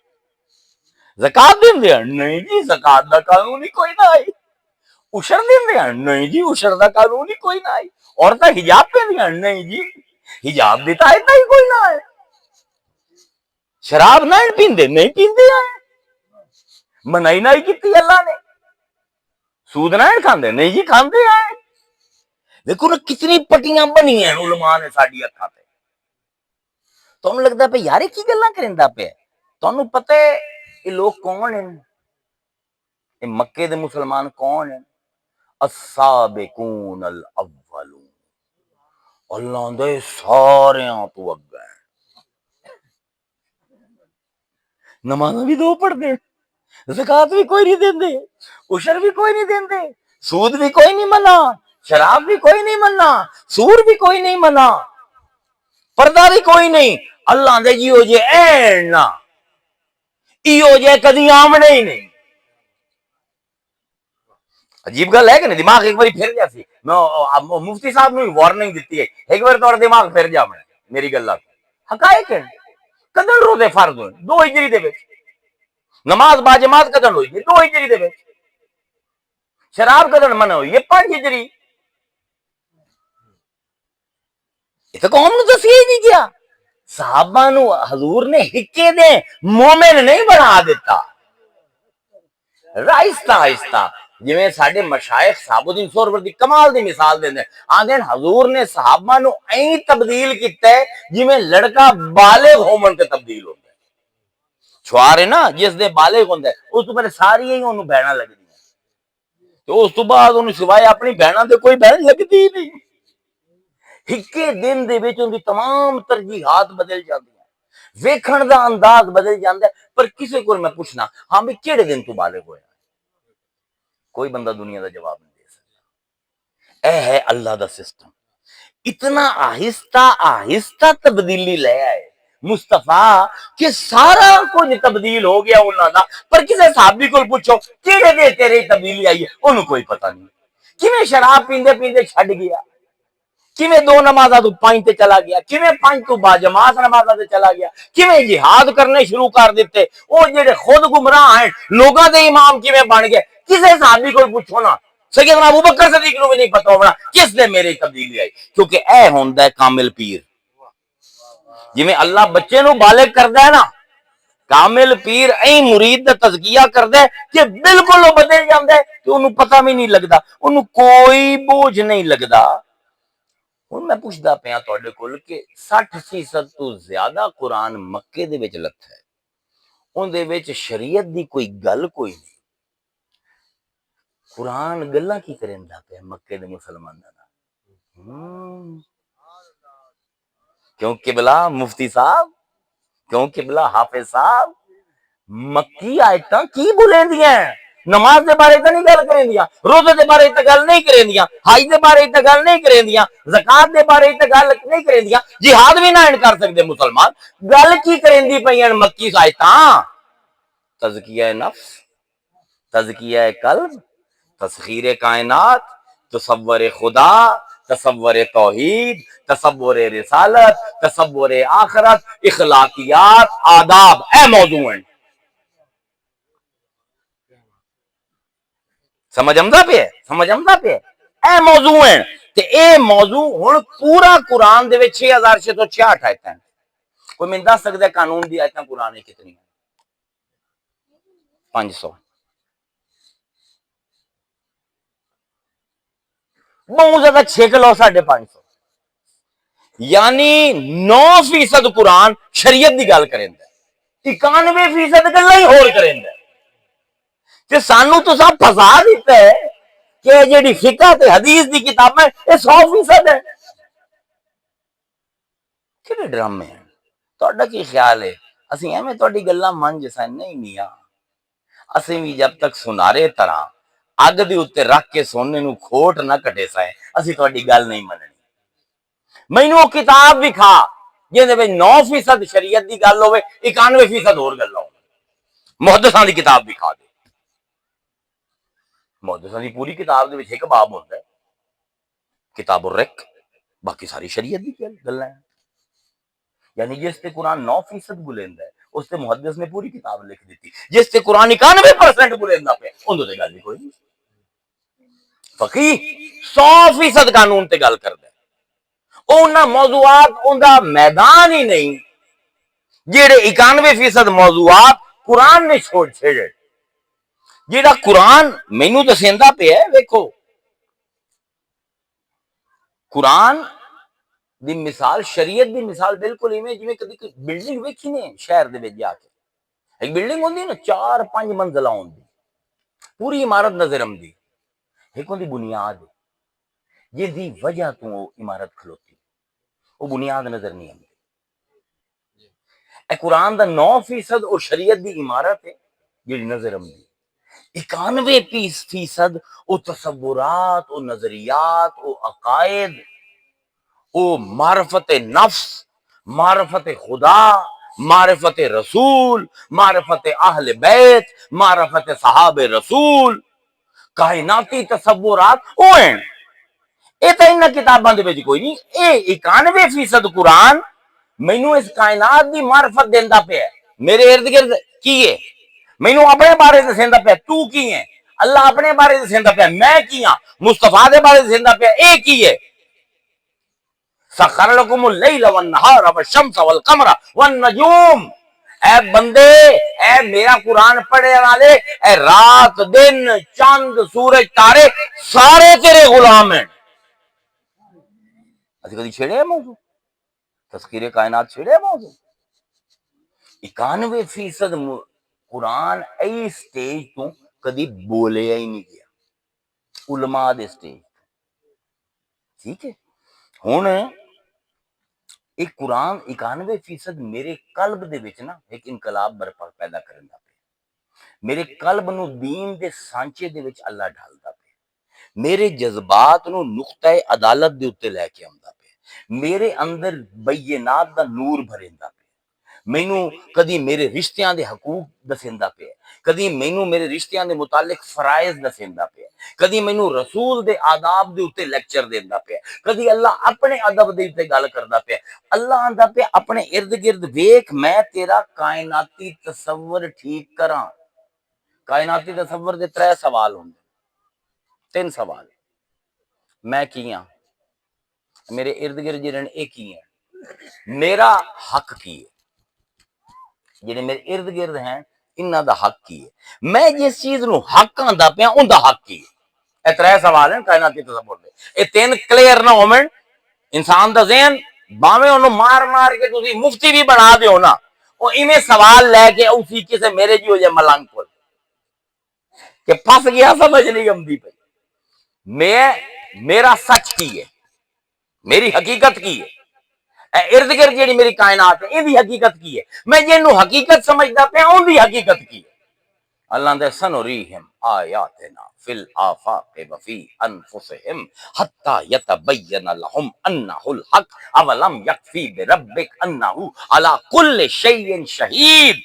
Speaker 1: زکات دین دے ہیں نہیں جی زکات دا قانون ہی کوئی نہ آئی. عشر دین دے ہیں نہیں جی عشر دا قانون ہی کوئی نہ آئی. عورتیں حجاب پہ دیا نہیں جی حجاب دیتا ہے ہی کوئی نہ ہے. شراب نہ پیندے نہیں پیندے ہیں منائی نہ کی اللہ نے. سود نہ کھاندے نہیں جی کھاندے ہیں. دیکھو نا کتنی پٹیاں بنی ہیں علماء نے ساڈی اکھاں تے. تانوں لگدا پہ یار کی گلاں کریندا پہ. تانوں پتہ ہے یہ لوگ کون ہیں, یہ مکے دے مسلمان کون ہیں؟ السابقون الاولون. اللہ دے سارے تو اگے ہیں. نمازاں بھی 2 پڑھ دے, زکات بھی کوئی نہیں دیندے, عشر بھی کوئی نہیں دیندے, سود بھی کوئی نہیں منا, شراب بھی کوئی نہیں منا, سور بھی کوئی نہیں منا, پردہ بھی کوئی نہیں. اللہ دے جی ہو جائے این نہ ای ہو جائے کدی آمنے ہی نہیں. عجیب گل ہے کہ نہیں. دماغ ایک باری پھر جا سی. میں مفتی صاحب نے وارننگ دیتی ہے ایک بار تو دماغ پھر جا میں میری گل حقائق ہے. کدن روزے فرض ہوئے 2 ہجری دے وچ. نماز باجماعت کدن ہوئی 2 ہجری دے وچ. شراب کدن منع ہوئی 5 ہجری. یہ تو قوم نو دسیا ہی نہیں گیا. صحابہ نو حضور نے ہکے دے مومن نہیں بنا دیتا. آہستہ آہستہ جویں ساڈے مشائخ صحابہ الدین سہروردی کمال دی مثال دیندے آندے حضور نے صحابہ نو این تبدیل کیتا ہے جویں لڑکا بالغ ہون تے تبدیل ہوندا ہے. چھوار ہے نا جس دے بالغ ہوندا ہے اس تو پہلے ساری ہی اونوں بہنا لگدی ہیں تو اس تو بعد اونوں سوائے اپنی بہناں تے کوئی بہن لگدی نہیں. ہکے دن دے وچ اون دی تمام ترجیحات بدل جاندی ہیں, ویکھن دا انداز بدل جاندا ہے. پر کسے کو میں پوچھنا ہاں بھی کیڑے دن تو بالغ ہویا, کوئی بندہ دنیا دا جواب نہیں دے سکتا. اے ہے اللہ دا سسٹم. اتنا آہستہ آہستہ تبدیلی لے آئے مصطفیٰ کہ سارا کچھ تبدیل ہو گیا انہاں دا. پر کسے صحابی کو پوچھو کیڑے دے تیرے تبدیلی آئی ہے انہوں کوئی پتہ نہیں. کیویں شراب پیندے پیندے چھڈ گیا, کیویں 2 نمازاں تو 5 تے چلا گیا, کیویں 5 تو باجماعت نمازاں تے چلا گیا, کیویں جہاد کرنے شروع کر دیتے. او جڑے خود گمراہ ہیں لوگاں دے امام کیویں بن گئے کسے صحابی کو پوچھو نا. سیدنا ابوبکر صدیق نو بھی نہیں پتہ ہونا کس نے میری تبدیلی آئی. کیونکہ اے ہوندا ہے کامل پیر. جویں اللہ بچے نو بالغ کردا ہے نا کامل پیر این مرید دا تزکیہ کردا ہے کہ بالکل وہ بدل جاندا ہے کہ اونوں پتہ بھی نہیں لگدا, اونوں کوئی بوجھ نہیں لگدا. ہن میں پوچھدا پیا تواڈے کول کہ 60% تو زیادہ قرآن مکے دے وچ لتھا ہے, اون دے وچ شریعت دی کوئی گل کوئی نہیں. قرآن گلاں کی کریندا پیا مکے دے مسلماناں نال. کیوں قبلہ مفتی صاحب, کیوں قبلہ حافظ صاحب, مکی آیتاں کی بولیندیاں ہیں. نماز دے بارے تے نہیں گل کریندیاں, روزے دے بارے تے گل نہیں کریندیاں, حج دے بارے تے گل نہیں کریندیاں, زکات دے بارے تے گل نہیں کریندیاں, جہاد بھی نہ کر سکدے مسلمان. گل کی کریندی پئیاں مکی آیتاں؟ تزکیہ نفس, تزکیہ قلب, تسخیر کائنات, تصور خدا, تصور توحید، تصور رسالت، تصور آخرت، اخلاقیات، آداب، اے موضوع ہیں. سمجھ آمدا پہ ہے؟ سمجھ آمدا پہ ہے؟ اے موضوع ہیں تے اے موضوع ہن پورا قرآن دے وچ 6666 آیتاں ہیں. کوئی میں دس سکدا ہے قانون دی آیتاں قرآن میں کتنی ہیں؟ 500. بہت زیادہ چھک لو 550. یعنی 9% قرآن شریعت دی گل کریندا ہے، 91% گلاں ہی ہور کریندا ہے. تے سانو تو سب پھسا دیتا ہے کہ جیڑی فقہ تے حدیث دی کتابیں یہ 100% ہے. کہڑے ڈرامے ہیں؟ تہاڈا کی خیال ہے اسی ایویں تہاڈی گلاں من جسا نہیں میاں، اسی بھی جب تک سنارے طرح اگ دے اوتے رکھ کے سونے نو کھوٹ نہ کٹے سائے اسی تہاڈی گل نہیں مننی. مینوں وہ کتاب وکھا جہدے وچ 9% شریعت دی گل ہوے، 91% ہور گلاں ہون. محدثاں دی کتاب وکھا دے. محدثاں دی پوری کتاب دے وچ ایک باب ہوندا ہے کتاب الرق، باقی ساری شریعت دی گلاں ہیں. یعنی جس تے قرآن 9% بولیندا ہے اس تے محدث نے پوری کتاب لکھ دیتی. جس تے قرآن 91% بولیندا پہ اون تے گل ہی کوئی نہیں. فقیہ 100% قانون تے گل کردا ہے. اونا موضوعات اوندا میدان ہی نہیں جیڑے 91% موضوعات قرآن نے چھوڑ چھڑے. جیڑا قرآن مینوں دسیندا پہ ہے، ویکھو قرآن دی مثال، شریعت دی مثال بالکل ایویں جویں کدی بلڈنگ ویکھی نے شہر دے وچ جا کے. ایک بلڈنگ ہوندی نا 4-5 منزلہ ہوندی، پوری عمارت نظر آمدی. ایک ہوندی بنیاد جس دی وجہ تو وہ عمارت کھلوتی، وہ بنیاد نظر نہیں آتی. اے قرآن دا 9% اور شریعت دی عمارت ہے جیڑی نظر آمدی. 91% او تصورات، او نظریات، او عقائد، او معرفت نفس، معرفت خدا، معرفت رسول، معرفت اہل بیت، معرفت صحاب رسول، کائناتی تصورات او ہیں. اے تے انہاں کتاباں دے وچ کوئی نہیں. اے 91% قرآن مینوں اس کائنات دی معرفت دیندا پیا ہے. میرے ارد گرد کی ہے، مینوں اپنے بارے دسیندا پیا تو کی ہے. اللہ اپنے بارے دسیندا پیا میں کی ہاں. مصطفیٰ دے بارے دسیندا پیا اے کی ہے. سخر لکم اللیل والنہار والشمس والقمر والنجوم. اے بندے، اے میرا قرآن پڑھے والے، اے رات دن چاند سورج تارے سارے تیرے غلام ہیں. اسی کدی چھیڑے موضوع تذکیر کائنات چھیڑے موضوع. 91% قرآن ای سٹیج تو کدی بولیا ہی نہیں گیا علماء دے سٹیج. ٹھیک ہے ہن ایک قرآن 91% میرے قلب دے وچ نا ایک انقلاب برپا پیدا کرندا پیا. میرے قلب نو دین دے سانچے دے وچ اللہ ڈالدا پیا. میرے جذبات نو نقطہ عدالت دے اوتے لے کے آندا پیا. میرے اندر بینات دا نور بھریندا پیا. مینوں کدی میرے رشتیاں دے حقوق دسیندا پیا، کدی مینوں میرے رشتیاں دے متعلق فرائض دسیندا پیا، کدی مینوں رسول دے آداب دے اوتے لیکچر دیندا پیا، کدی اللہ اپنے ادب دے اوتے گل کردا پیا. اللہ آندا پیا اپنے ارد گرد ویکھ میں تیرا کائناتی تصور ٹھیک کراں. کائناتی تصور دے 3 سوال ہوندے، 3 سوال. میں کی ہاں، میرے ارد گرد جڑے اے کی ہیں، میرا حق کی ہے، جڑے میرے ارد گرد ہیں انہاں دا حق کی ہے، میں جس چیز نو حق آندا پیا اون دا حق کی ہے. اے 3 سوال ہیں کائناتی تصور دے. اے 3 کلیئر نہ ہوون انسان دا ذہن باویں اونوں مار مار کے تسی مفتی بھی بنا دیو نا، او ایویں سوال لے کے اسی کسے میرے جی ہو جائے ملنگ کول کہ پھس گیا سمجھ نہیں آمدی پئی. میں میرا سچ کی ہے، میری حقیقت کی ہے، ارد گرد جیڑی میری کائنات ہے یہ حقیقت کی ہے. میں جنوں حقیقت سمجھدا پیا اون دی حقیقت کی ہے. اللہ دے سنریہم آیاتنا فی الآفاق وفی انفسہم حتی یتبین لہم انہ الحق اولم یکفی بربک انہ علی کل شیء شہید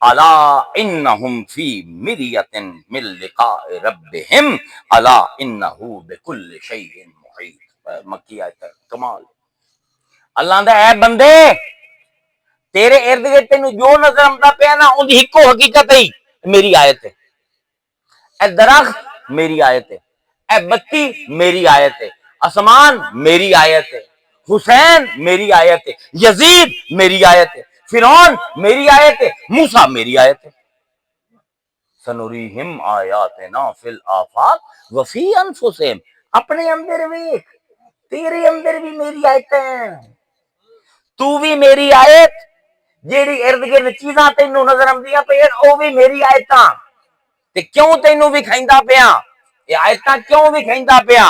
Speaker 1: الا انہم فی مریۃ من لقاء ربہم الا انہ بکل شیء محیط. مکی آیت ہے، کمال۔ اللہ آندا اے بندے تیرے ارد گرد تینوں جو نظر آندا پیا نا اون دی ہکو حقیقت ہے میری آیت ہے۔ اے درخت میری آیت ہے، اے بتی میری آیت ہے، آسمان میری آیت ہے، حسین میری آیت ہے، یزید میری آیت ہے، فرعون میری آیت ہے، موسیٰ میری آیت ہے۔ سنوریہم آیاتنا فی الآفاق وفی انفسہم، اپنے اندر ویکھ، تیرے اندر بھی میری آیت ہیں، تو بھی میری آیت، جیڑی ارد گرد چیزاں تینوں نظر آندیاں پئیاں او بھی میری آیتاں، تے کیوں تینوں بھی کھیندا پیا، یہ آیتاں کیوں بھی کھیندا پیا،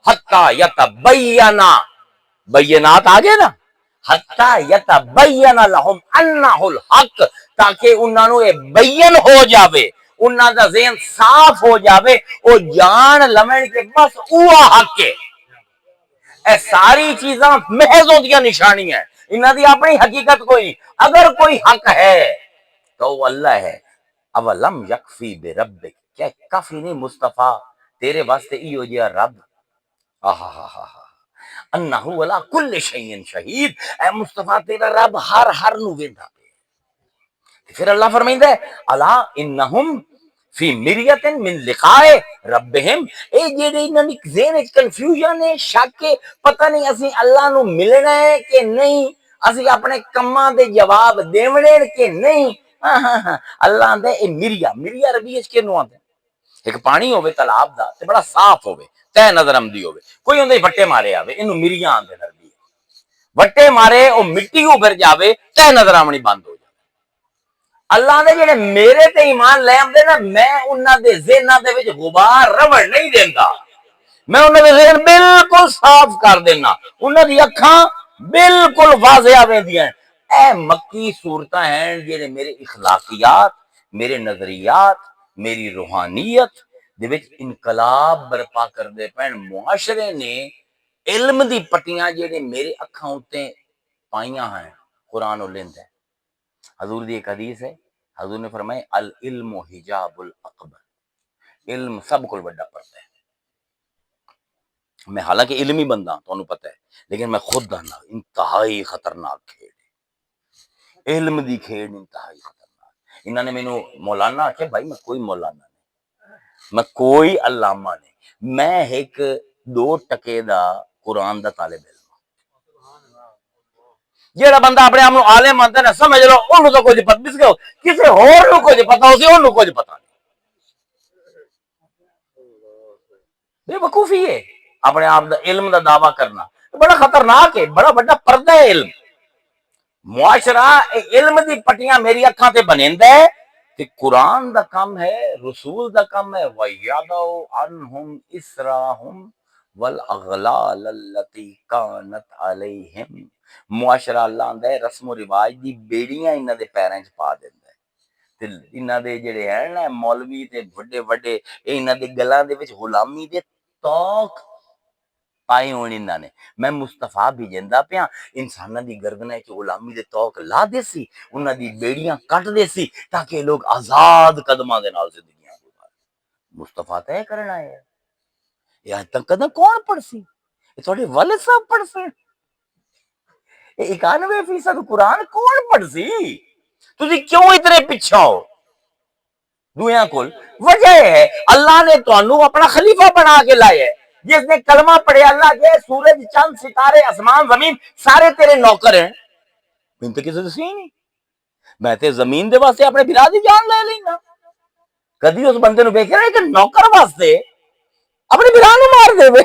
Speaker 1: حتی یتبینا، بینات آگے نا، حتی یتبین لہم انہ الحق، تاکہ انہاں نو یہ بین ہو جاوے، انہاں دا ذہن صاف ہو جاوے، او جان لمن کے بس اوہ حق ہے۔ اے ساری چیزاں محض ہوندیاں نشانی ہیں، انہاں دی اپنی حقیقت کوئی نہیں، اگر کوئی حق ہے تو وہ اللہ ہے۔ اولم یکفی بربک، کیا کافی نہیں مصطفیٰ تیرے واسطے ایو جیا رب، انہو علی کل شیء شہید، اے مصطفیٰ تیرا رب ہر نو ویندا پیا۔ پھر اللہ فرمائندا ہے الا انہم فی مریۃ من لقاء ربہم، اے جڑے انہاں دی ذہن وچ کنفیوژن ہے، شک ہے، پتہ نہیں اسی اللہ نو ملنا ہے کہ نہیں، اسی اپنے کماں دے جواب دیونے کہ نہیں، اللہ آندا ہے اے مریا عربی وچ کینو آندا ہے؟ ایک پانی ہوے تالاب دا تے بڑا صاف ہوے، تے نظر آمدی ہوے، کوئی اندے وٹے مارے آوے، اینو مریاں آندے عربی، وٹے مارے او مٹی اوپر جاوے تے نظر آمنی بند ہو جائے۔ اللہ نے جڑے میرے تے ایمان لے آندے نا، میں انہاں دے ذہناں دے وچ غبار ربڑ نہیں دیندا، میں انہاں دے ذہن بالکل صاف کر دینا، انہاں دی اکھاں بالکل واضح آویندیاں۔ اے مکی صورتاں ہیں جڑے میرے اخلاقیات، میرے نظریات، میری روحانیت دے وچ انقلاب برپا کر دے پین۔ معاشرے نے علم دی پٹیاں جڑے میرے اکھاں اُتے پائیاں ہیں، قرآن و لند ہے۔ حضور دی ایک حدیث ہے، حضور نے فرمایا العلم حجاب الاکبر، علم سب کو بڑا پڑتا ہے۔ میں حالانکہ علمی بندہ تو انہوں پتہ ہے، لیکن میں خود دانا انتہائی خطرناک کھیڑ ہے، علم دی کھیڑ انتہائی خطرناک۔ انہوں نے مینوں مولانا آکھے، بھائی میں کوئی مولانا نہیں، میں کوئی علامہ نہیں، میں ایک 2 ٹکے دا قرآن دا طالب علم۔ جیڑا بندہ اپنے آپ عالم آندا ہے نا، سمجھ لو اونوں تو کچھ پتہ نہیں، کسے ہور نو کچھ پتہ ہو سی، اونوں کچھ پتہ نہیں۔ بے وقوفی ہے اپنے آپ دا علم دا دعویٰ کرنا، بڑا خطرناک ہے، بڑا بڑا پردہ ہے علم۔ معاشرہ علم دی پٹیاں میری اکھاں تے بنیندا ہے تے قرآن دا کم ہے، رسول دا کم ہے، وَيَضَعُ عَنْهُمْ إِسْرَهُمْ وَالْأَغْلَالَ الَّتِي كَانَتْ عَلَيْهِمْ۔ معاشرہ اللہ آندا ہے رسم و رواج دی بیڑیاں انہاں دے پیراں وچ پا دیندا ہے، تے انہاں دے جڑے ہیں نا مولوی تے بڑے بڑے، انہاں دے گلاں دے وچ غلامی دے توق پائے ہون انہاں نے۔ میں مصطفیٰ بھیجندا پیا انساناں دی گردناں وچ غلامی دے توق لا دیسی، انہاں دی بیڑیاں کٹ دیسی تاکہ لوگ آزاد قدماں دے نال زندگیاں گزارن۔ مصطفیٰ طے کرنا ہے، یہ آج تک کدے کون پڑھ سی؟ یہ تھوڑے والد صاحب پڑھ سی؟ یہ 91% قرآن کون پڑھ سی؟ تسی کیوں اتنے پیچھے ہو دویاں کول؟ وجہ ہے اللہ نے تانوں اپنا خلیفہ بنا کے لایا ہے، جس نے کلمہ پڑھے اللہ کے سورج چند ستارے آسمان زمین سارے تیرے نوکر ہیں۔ میں تو کسی دسی نہیں، میں تے زمین دے واسطے اپنے بھرا دی جان لے لینا، کدی اس بندے نو ویکھیا کہ نوکر واسطے اپنے بھرا نو مار دے وے؟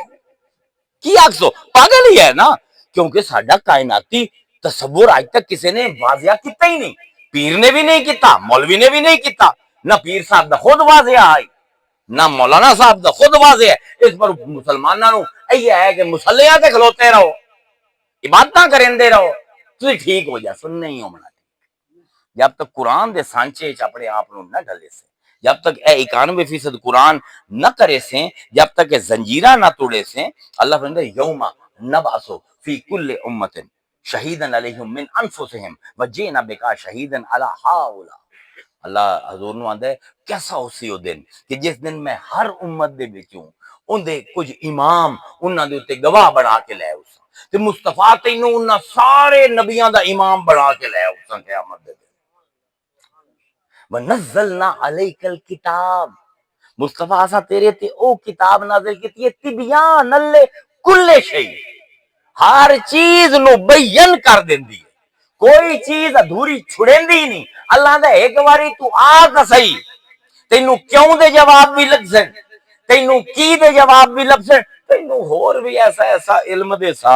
Speaker 1: کی آکسو پاگل ہی ہے نا، کیونکہ ساڈا کائناتی تصور آج تک کسی نے واضح کیتا ہی نہیں، پیر نے بھی نہیں کیتا، مولوی نے بھی نہیں کیتا، نہ پیر صاحب دا خود واضح آئی، نہ مولانا صاحب دا خود واضح ہے۔ اس پر مسلمانوں نو یہ ہے کہ مسلیاں تے کھلوتے رہو، عبادتاں کرندے رہو، تو ٹھیک ہو جا، سن نہیں ہونا۔ جب تک قرآن دے سانچے چ اپنے آپ نہ ڈلے سے، جب تک اے 91% قرآن نہ کرے سے، جب تک اے زنجیرہ نہ توڑے سے، اللہ فرماتا ہے یوم نبعث فی کل امت شہیدا علیہم من انفسہم وجئنا بک شہیدا علی ہؤلاء۔ اللہ حضور نو آندا ہے کیسا ہو سی او دن کہ جس دن میں ہر امت دے وچوں اندے کچھ امام انہاں دے اتنے گواہ بنا کے لے اس تے مصطفیٰ تینوں انہاں سارے نبیاں دا امام بنا کے لے اس قیامت دے دن وَنَزَّلْنَا عَلَيْكَ الْكِتَابِ مصطفیٰ اسا تیرے تے او کتاب نازل کیتی ہے تبیان کل شیء ہر چیز نو بیان کر دیندی ہے کوئی چیز ادھوری چھڑیندی نہیں اللہ دا ایک واری تو آ صحیح تینوں کیوں دے جواب بھی لگ سن تینوں کی دے جواب بھی لگ سن تینوں ہور بھی ایسا ایسا علم دے سا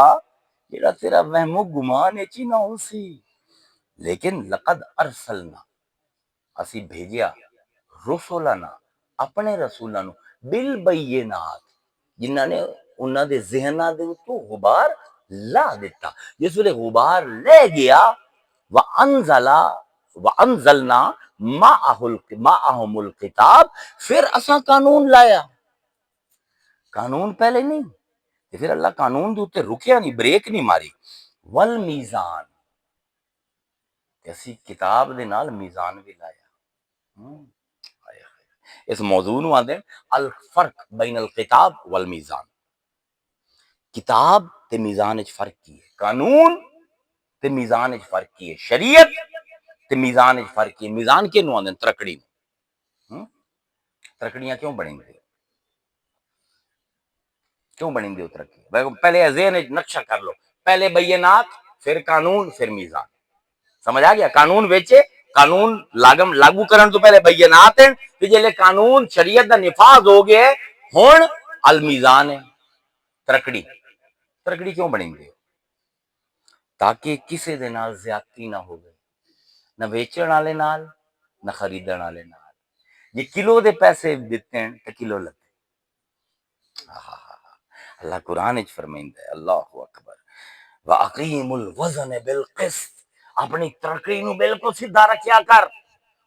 Speaker 1: جڑا تیرا وہم و گمان اچھی نہ ہو سی لیکن لقد ارسلنا اسی بھیجیا رسولنا اپنے رسولاں نو بالبینات جنہاں نے انہاں دے ذہناں دے تو غبار لا دیتا جس ویلے غبار لے گیا وانزلنا معہم الکتاب پھر اساں قانون لایا قانون پہلے نہیں پھر اللہ قانون دے اوتے رکیا نہیں بریک نہیں ماری والمیزان اسی کتاب دے نال میزان بھی لایا اس موضوع نو آندے الفرق بین الکتاب والمیزان کتاب تے میزان وچ فرق کی ہے قانون تے میزان وچ فرق کی ہے شریعت تے میزان وچ فرق کی ہے میزان کینو آندے ترکڑی ترکڑیاں کیوں بنیں گے کیوں بنیں گے ترقی پہلے ذہن وچ نقشہ کر لو پہلے بینات پھر قانون پھر میزان سمجھ آ گیا قانون ویچے قانون لاگو کرن تو پہلے بینات ہیں کہ جلے قانون شریعت دا نفاذ ہو گیا ہے ہن المیزان ہے ترکڑی ترکڑی کیوں بنیں گے تاکہ کسے دے نال زیادتی نہ ہوگی نہ ویچن والے نال نہ خریدن والے نال یہ کلو دے پیسے دیتے ہیں تو کلو لگتے اللہ قرآن وچ فرمائندا ہے اللہ اکبر واقیم الوزن بالقسط اپنی ترقی نو بالکل سیدھا رکھیا کر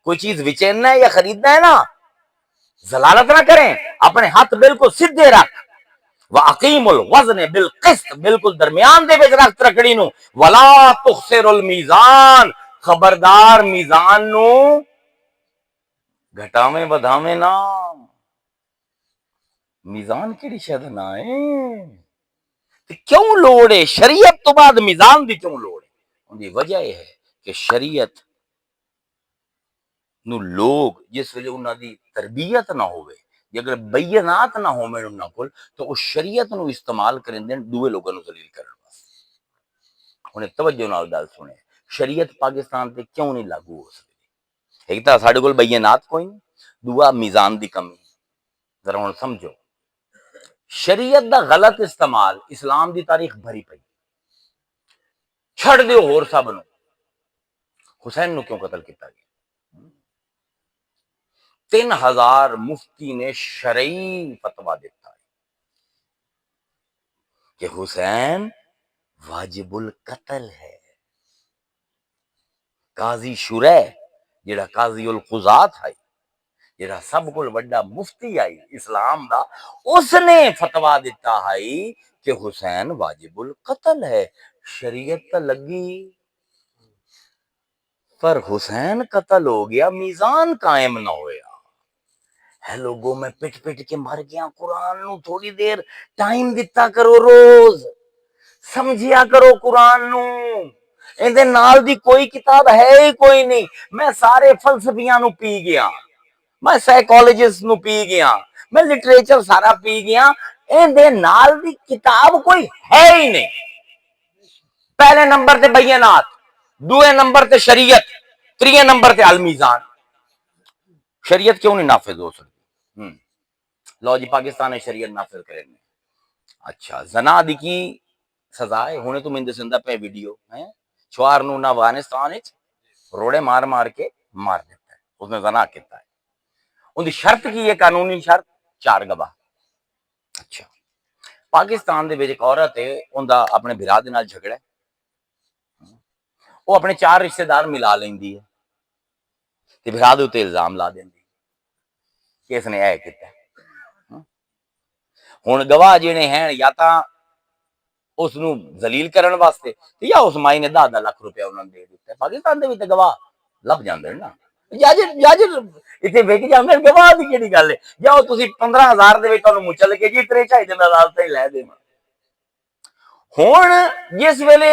Speaker 1: کوئی چیز وچیننا ہے یا خریدنا ہے نا ضلالت نہ کریں اپنے ہاتھ بالکل سیدھے رکھ واقیم الوزن بالقسط بالکل درمیان دے وچ رکھ ترکڑی نو ولا تخسر المیزان خبردار میزان نو گھٹاویں بدھاویں نا میزان کیڑی شے نہ ہے کیوں لوڑ ہے شریعت تو بعد میزان دی کیوں لوڑ ہے ان دی وجہ یہ ہے کہ شریعت نو لوگ جس ویلے انہاں دی تربیت نہ ہوئے جے اگر بینات نہ ہوویں انہاں کول تو اس شریعت نو استعمال کرندے دوے لوگاں نو ذلیل کرن واسطے انہیں توجہ نال گل سنے شریعت پاکستان تے کیوں نہیں لاگو ہو سکتی ایک تا ساڈے کول بینات کوئی نہیں دوسرا میزان دی کمی ذرا ہن سمجھو شریعت دا غلط استعمال اسلام دی تاریخ بھری پئی چھڑ دیو ہور سب نو حسین نو کیوں قتل کیتا گیا 3000 مفتی نے شرعی فتویٰ دیتا ہے کہ حسین واجب القتل ہے قاضی شرح جڑا قاضی القضات ہے جڑا سب کو بڑا مفتی آئی اسلام دا اس نے فتویٰ دیتا ہے کہ حسین واجب القتل ہے شریعت تا لگی پر حسین قتل ہو گیا میزان قائم نہ ہویا ہے لوگوں میں پٹ پٹ کے مر گیا قرآن نو تھوڑی دیر ٹائم دیتا کرو روز سمجھیا کرو قرآن نو اندے نال دی کوئی کتاب ہے ہی کوئی نہیں میں سارے فلسفیاں نو پی گیا میں سائیکالوجسٹ نو پی گیا میں لٹریچر سارا پی گیا اندے نال دی کتاب کوئی ہے ہی نہیں پہلے نمبر تے بینات دوے نمبر تے شریعت تریے نمبر تے المیزان شریعت کیوں نہیں نافذ ہو سکتی لو جی پاکستان نے شریعت نافذ کریں گے اچھا زنا دی کی سزا ہے ہونے تم اندے سندہ پہ ویڈیو ہیں چھوار نو نہ افغانستان وچ روڑے مار مار کے مار دیتا ہے اس نے زنا کیتا ہے ان دی شرط کی ہے قانونی شرط 4 گواہ اچھا پاکستان دے وچ ایک عورت ہے اوندا اپنے بھرا دے نال جھگڑا ہے وہ اپنے 4 رشتہ دار ملا لیندی ہے تے بھرا دے تے الزام لا دیندی کہ اس نے اے کیتا ہے ہن گواہ جڑے ہیں یا تا اس نو ذلیل کرن واسطے یا اس مائی نے 10 لاکھ روپیہ انہاں نے دے دتا ہے پاکستان دے وچ گواہ لب جاندے نا ਜੱਜ ਜੱਜ ਇੱਥੇ ਵੇਖ ਜਾਂਦੇ ਗਵਾਹ ਦੀ ਕਿਹੜੀ ਗੱਲ ਹੈ। ਜਾਓ ਤੁਸੀਂ 15,000 ਦੇ ਵਿੱਚ ਤੁਹਾਨੂੰ ਮੁੱਚਲ ਕੇ ਜੀ ਤੇਰੇ ਚਾਹੀਦੇ ਨਾਲ ਅਦਾਲਤ ਹੀ ਲੈ ਦੇਵਾਂ। ਹੁਣ ਜਿਸ ਵੇਲੇ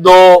Speaker 1: 2।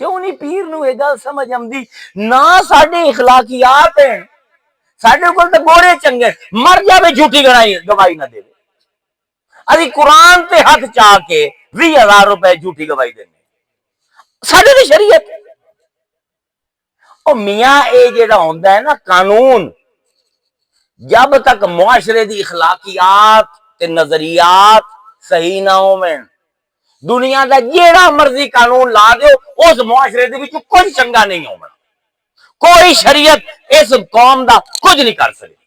Speaker 1: کیوں نہیں پیر نو یہ گل سمجھ آتی؟ نہ ساڈے اخلاقیات ہیں، ساڈے کول تے گوڑے چنگے، مر جاوے جھوٹی گواہی نہ دے، ابھی قرآن تے ہاتھ چاہ کے 20,000 روپے جھوٹی گواہی دینے ساڈے تے شریعت۔ او میاں اے جیڑا ہوندا ہے نا قانون، جب تک معاشرے دی اخلاقیات تے نظریات صحیح نہ ہوویں، دنیا دا جیڑا مرضی قانون لا دیو اس معاشرے دے وچ کچھ چنگا نہیں ہونا، کوئی شریعت اس قوم دا کچھ نہیں کر سکتی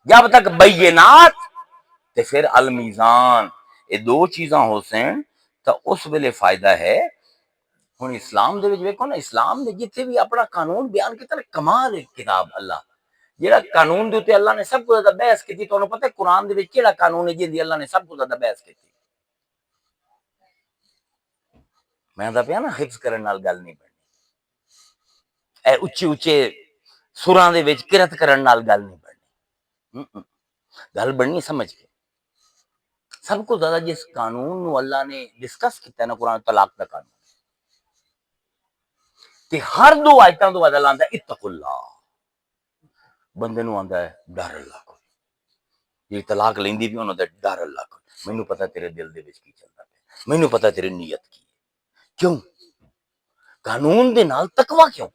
Speaker 1: جب تک بینات تے پھر المیزان، یہ دو چیزاں ہو سین تو اس ویلے فائدہ ہے۔ ہن اسلام دے وچ ویکھو نا، اسلام نے جتھے بھی اپنا قانون بیان کیتا نا، کمال ہے کتاب اللہ، جیڑا قانون دے تے اللہ نے سب کو زیادہ بحث کیتی، تانوں پتہ ہے قرآن دے وچ کیڑا قانون ہے جے اللہ نے سب کو زیادہ بحث کیتی؟ میں دا پیا نا حفظ کرن نال گل نہیں بننی، اے اچے اچے سراں دے وچ کرت کرن نال گل نہیں بننی، گل بننی سمجھ کے۔ سب کو زیادہ جس قانون نو اللہ نے ڈسکس کیتا ہے نا قرآن، طلاق دا قانون، تے ہر دو آیتاں تو بعد اللہ آندا ہے اتقوا اللہ، بندے نو آندا ہے ڈر اللہ کو، یہ طلاق لیندی بھی انہاں دا ڈر اللہ کو، مینوں پتہ تیرے دل دے وچ کی چلدا پیا، مینوں پتہ تیری نیت کی ہے۔ کیوں؟ قانون دے نال تقوی کیوں؟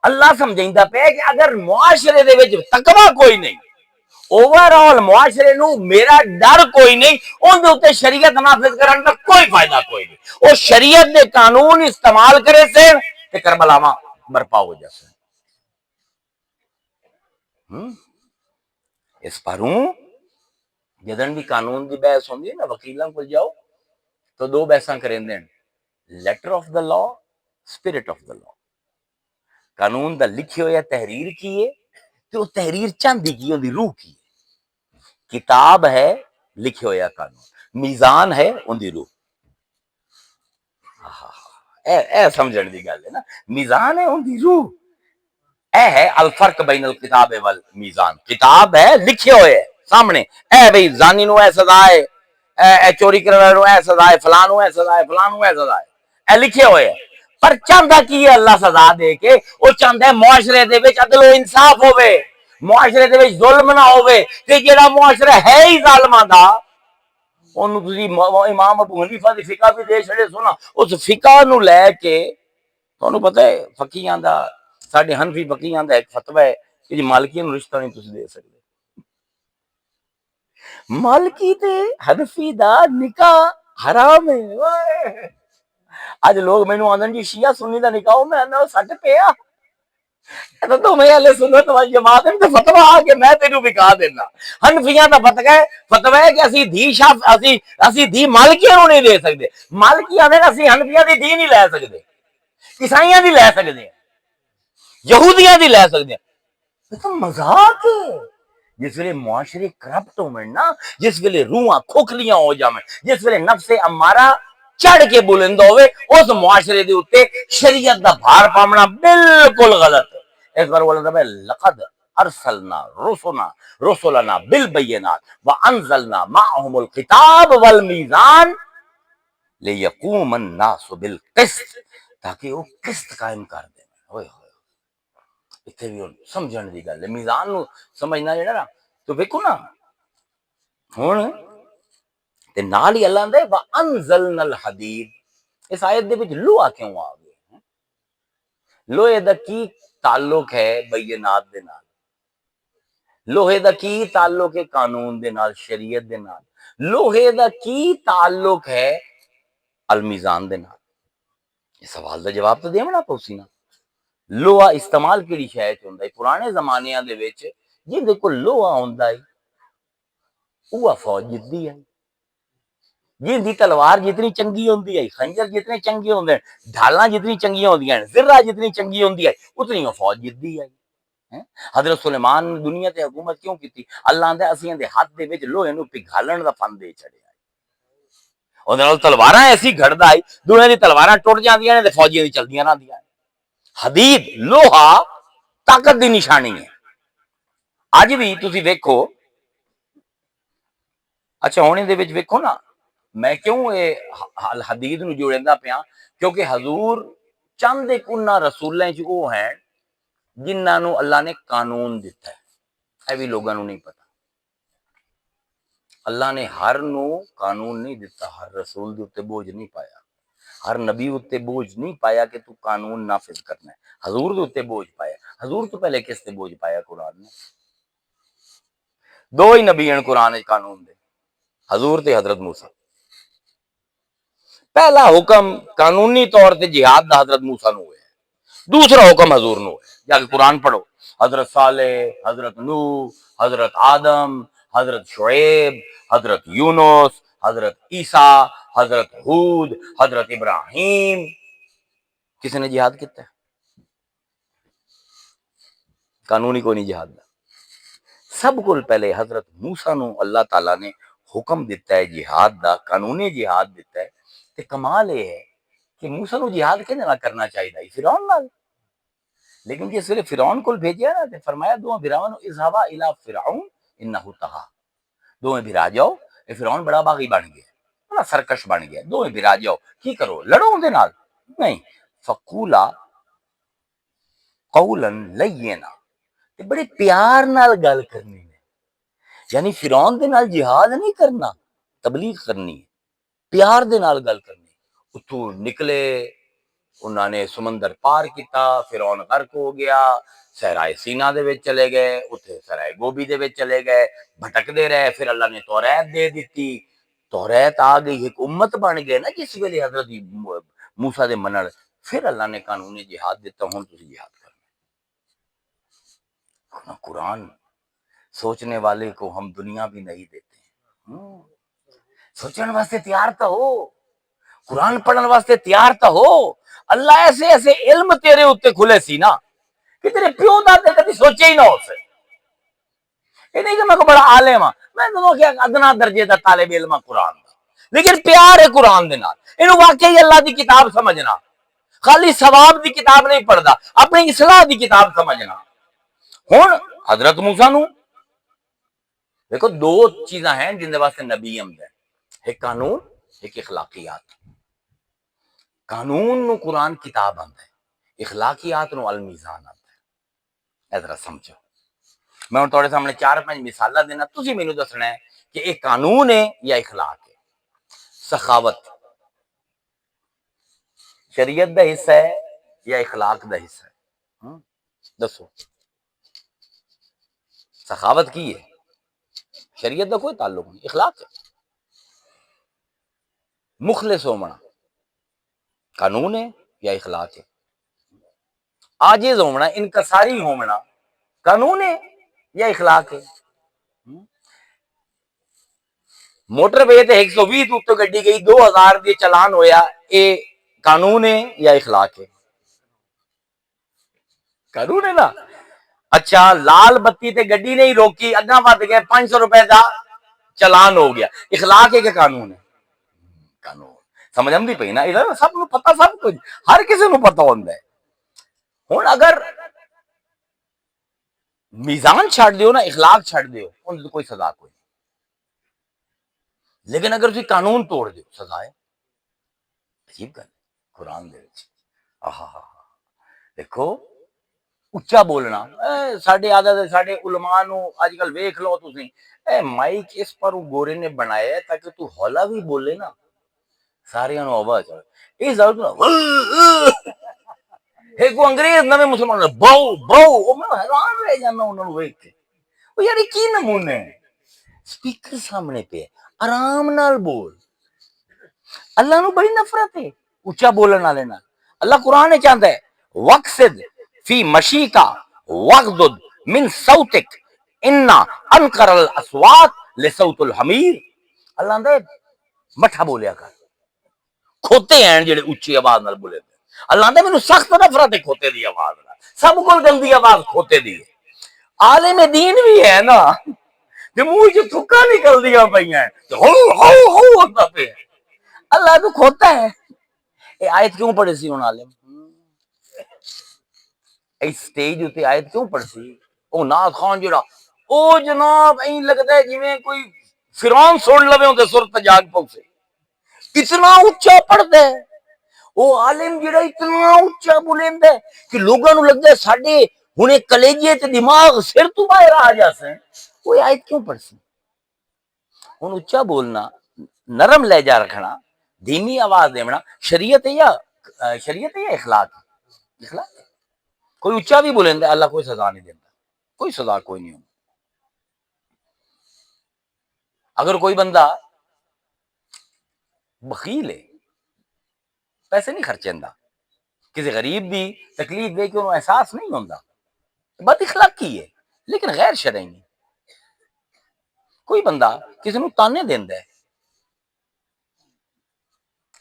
Speaker 1: اللہ سمجھائندا پیا کہ اگر معاشرے دے وچ تقوی کوئی نہیں، اوور آل معاشرے نو میرا ڈر کوئی نہیں، اون دے اوتے شریعت نافذ کرن دا کوئی فائدہ کوئی نہیں، او شریعت دے قانون استعمال کرے سے تے کربلاواں برپا ہو جاسے۔ اس پروں جدن بھی قانون دی بحث ہوندی ہے نا، وکیلاں کول جاؤ تو دو بحثاں کریندے ہیں، letter of the law, spirit of the law, قانون دا لکھی ہویا تحریر کی ہے تو تحریر چاندی کی ہوندی، روح کی، کتاب ہے لکھے ہویا قانون، میزان ہے ان دی روح، اے سمجھن دی گل ہے نا، میزان ہے ان دی روح، اے ہے الفرق بین الکتاب والمیزان، کتاب ہے لکھے ہوئے سامنے، اے بھئی زانی نو اے سزا ہے، اے چوری کرنے والے نو اے سزا ہے، فلاں نو اے سزا ہے، فلاں نو اے سزا ہے، اے لکھے ہوئے ہیں، پر چاہتا کی ہے اللہ سزا دے کے؟ وہ چاہتا ہے معاشرے دے وچ عدل و انصاف ہوئے، معاشرے دے وچ ظلم نہ ہوئے، تے جیڑا معاشرہ ہے ہی ظالماں دا، انہوں تسی امام ابو حنیفہ دی فقہ بھی دے چھڑے سونا، اس فقہ نو لے کے تانوں پتہ ہے فقیہاں دا، ساڈے حنفی فقیہاں دا ایک فتوی ہے کہ جی مالکیاں نو رشتہ نہیں تسی دے سکدے، مالکی تے حنفی دا نکاح حرام ہے۔ اج لوگ مینوں آندن جی شیعہ سنی دا نکاح، میں نہ سٹ پیا، تو میں اہل سنت و جماعت تے فتوی آ کے میں تینوں بکا دینا۔ حنفیاں دا فتوی ہے کہ اسی دھی مالکیاں نو نہیں دے سکدے، مالکیاں نے اسی حنفیاں دی دھی نہیں لے سکدے، عیسائیاں دی لے سکدے، یہودیاں دی لے سکدے، یہ تو مذاق ہے۔ جس ویلے معاشرے کرپٹ ہوئے نا، جس ویلے روحاں کھوکھلیاں ہو جاویں، جس ویلے نفس امارہ چڑھ کے بلند ہوئے، اس معاشرے دے اوتے شریعت دا بھار پامنا بالکل غلط ہے۔ اس بار بولنا ہے لقد ارسلنا رسلنا بالبینات وانزلنا معهم الکتاب والمیزان لیقوم الناس بالقسط، تاکہ وہ قسط قائم کر دیں۔ ہوئے ہوئے اتنے بھی سمجھن دی گل ہے، میزان نو سمجھنا جڑا نا، تو ویکھو نا ہن تے نال ہی اللہ دے وانزلنا الحدید، اس آیت دے وچ لوہا کیوں آ گیا؟ لوہے دا کی تعلق ہے بینات دے نال؟ لوہے دا کی تعلق ہے قانون دے نال، شریعت دے نال؟ لوہے دا کی تعلق ہے المیزان دے نال؟ یہ سوال دا جواب تو دیونا پوسی نا۔ لوہا استعمال کیڑی شے چ ہوندا ہے؟ پرانے زمانے دے وچ جن دے کول لوہا ہوندا ہے اوہ فوج جتدی ہے، جن دی تلوار جتنی چنگی ہوندی ہے، خنجر جتنے چنگے ہوندے ہیں، ڈھالاں جتنی چنگیاں ہوندیاں ہیں، زرہ جتنی چنگی ہوندی ہے، اتنی وہ فوج جتدی ہے۔ حضرت سلیمان نے دنیا تے حکومت کیوں کیتی؟ اللہ آندا اسیاں دے ہاتھ دے وچ لوہے نو پگھالن دا فن دے چھڑیا، اودے نال تلواراں ایسی گھڑدا ہے، دنیا دی تلواراں ٹوٹ جاندیاں نے تے فوجیاں دی چلدیاں رہندیاں۔ حدید لوہا طاقت دی نشانی ہے۔ اج بھی تسی ویکھو، اچھا ہونے دے وچ ویکھو نا، میں کیوں اے الحدید نو جوڑیندا پیا؟ کیونکہ حضور چند ایک انہاں رسولاں چ وہ ہیں جنہاں نو اللہ نے قانون دیتا ہے، اے بھی لوگاں نو نہیں پتا۔ اللہ نے ہر نو قانون نہیں دیتا، ہر رسول دے اوتے بوجھ نہیں پایا، ہر نبی اوتے بوجھ نہیں پایا کہ تو قانون نافذ کرنا ہے۔ حضور دے اوتے بوجھ پایا، حضور تو پہلے کس تے بوجھ پایا؟ قرآن نے۔ دو ہی نبی ہیں قرآن وچ قانون دے، حضور تے حضرت موسیٰ۔ پہلا حکم قانونی طور تے جہاد دا حضرت موسیٰ نو ہے، دوسرا حکم حضور نو ہے۔ جا کے قرآن پڑھو، حضرت صالح، حضرت نوح، حضرت آدم، حضرت شعیب، حضرت یونس، حضرت عیسیٰ، حضرت ہود، حضرت ابراہیم، کسی نے جہاد کیتا ہے؟ قانونی کو نہیں جہاد دا۔ سب کو پہلے حضرت موسیٰ نو اللہ تعالیٰ نے حکم دیتا ہے جہاد دا، قانونی جہاد دیتا ہے۔ تے کمال یہ ہے کہ موسیٰ نو جہاد کہنے نہ کرنا چاہیے، فرعون نال۔ لیکن جس ویلے فرعون کو بھیجیا نا تے فرمایا دوواں بھراواں نو اذهبا الی فرعون انه طغى، دوویں بھرا جاؤ، اے فرعون بڑا باغی بن گیا، بڑا سرکش بن گیا، دوویں بھرا جاؤ، کی کرو؟ لڑو دے نال؟ نہیں، فقولا قولا لینا، تے بڑے پیار نال گل کرنی ہے، یعنی فرعون دے نال جہاد نہیں کرنا، تبلیغ کرنی ہے، پیار دے نال گل کرنی۔ اتھوں نکلے، انہوں نے سمندر پار کیتا، فرعون غرق ہو گیا، صحرائے سینا دے وچ چلے گئے، اتھے صحرائے گوبی دے وچ چلے گئے، بھٹکدے رہے، پھر اللہ نے توریت دے دیتی، توریت آ گئی، ایک امت بن گئے نا جس ویلے حضرت موسیٰ دے منن، پھر اللہ نے قانونی جہاد دیتا، ہن تسی جہاد کرنا۔ قرآن سوچنے والے کو ہم دنیا بھی نہیں دیتے ہیں، سوچنے واسطے تیار تو ہو، قرآن پڑھن واسطے تیار تو ہو۔ اللہ ایسے ایسے علم تیرے اتنے کھلے سی نا کہ تیرے پیو دادے کبھی سوچے ہی نہ ہو سے۔ یہ نہیں کہ میں کو بڑا عالم ہاں، میں تو کیا ادنا درجے دا طالب علم ہاں قرآن دا، لیکن پیار ہے قرآن دے نال، اینو واقعی اللہ دی کتاب سمجھنا، خالی ثواب دی کتاب نہیں پڑھدا، اپنی اصلاح دی کتاب سمجھنا۔ ہن حضرت موسیٰ نو دیکھو دو چیزاں ہیں جن دے واسطے نبی آمدا ہے، ایک قانون، ایک اخلاقیات۔ قانون نو قرآن کتاب آندا ہے، اخلاقیات نو المیزان آندا ہے۔ اے ذرا سمجھو، میں ہن تہاڈے سامنے 4-5 مثالاں دینا، تسی مینوں دسنا ہے کہ یہ قانون ہے یا اخلاق ہے۔ سخاوت شریعت دا حصہ ہے یا اخلاق دا حصہ ہے؟ دسو، سخاوت کی ہے؟ شریعت دا کوئی تعلق نہیں، اخلاق ہے۔ مخلص ہونا قانون ہے یا اخلاق ہے؟ عاجز ہونا، انکساری ہونا قانون ہے یا اخلاق ہے؟ موٹر وے تے 120 تو گڈی گئی، 2000 دی چلان ہویا، اے قانون ہے یا اخلاق ہے؟ قانون ہے نا۔ اچھا لال بتی تے گڈی نہیں روکی، اگاں ود گئے، 500 روپے دا چلان ہو گیا، اخلاق ہے کہ قانون ہے؟ قانون۔ سمجھ آندی پئی نا؟ ادھر سب نو پتہ، سب کچھ ہر کسی نو پتہ ہوندا ہے۔ ہن اگر میزان چھڈ دیو نا، اخلاق چھڈ دیو، ان کوئی سزا کوئی نہیں، لیکن اگر تسی قانون توڑ دیو سزا ہے۔ عجیب گل قرآن دے وچ، آہا دیکھو اچا بولنا، ساڈے عادت ہے، ساڈے علماء نو اج کل ویکھ لو تسی، اے مائک اس پر گورے نے بنایا ہے تاکہ تو ہولا بھی بولے نا سارے نو آواز آئے۔ اس ضرورت ایک انگریز نویں مسلمان باؤ باؤ، میں حیران رہ جانا انہوں نے ویکھ کے، وہ یار کی نمونے ہیں؟ سپیکر سامنے پہ آرام نال بول۔ اللہ نو بڑی نفرت ہے اچا بولن والے نال۔ اللہ قرآن چاہتا ہے وقصد فی مشیکا وغضض من صوتک انا انکر الاصوات لصوت الحمیر۔ اللہ آندا ہے مٹھا بولیا کر، کھوتے ہیں جڑے اچھی آواز نال بولے، اللہ آندا مینوں سخت نفرت ہے کھوتے دی آواز نال، سب کو گندی آواز کھوتے دی ہے۔ عالم دین بھی ہے نا تے منہ چ تھکا نکل دیا پئیاں ہو ہو ہو ہوتا پہ، اللہ تو کھوتا ہے۔ اے آیت کیوں پڑھے سی ہن عالم؟ اے سٹیج تے آیت کیوں پڑھ سی؟ او ناز خان جڑا او جناب این لگدا ہے جویں کوئی فرعون سن لوے اون دے سر تے جاگ پوسے، اتنا اونچا پڑھدا ہے۔ وہ عالم جڑا اتنا اچا بلند ہے کہ لوگوں نو لگتا ہے ساڈے ہنے کلیجے تے دماغ سر تو باہر آ جاسے، وہ آیت کیوں پڑھ سی؟ ہن اچا بولنا، نرم لہجہ رکھنا، دھیمی آواز دینا شریعت ہے یا اخلاق؟ اخلاق ہے۔ کوئی اچا بھی بولے اللہ کوئی سزا نہیں دیتا، کوئی سزا کوئی نہیں ہوتی۔ اگر کوئی بندہ بخیل ہے، پیسے نہیں خرچیندا، کسی غریب دی تکلیف دے کے انہوں احساس نہیں ہوندا، بد اخلاقی ہے لیکن غیر شرعی نہیں۔ کوئی بندہ کسی نو تانے دیندا ہے،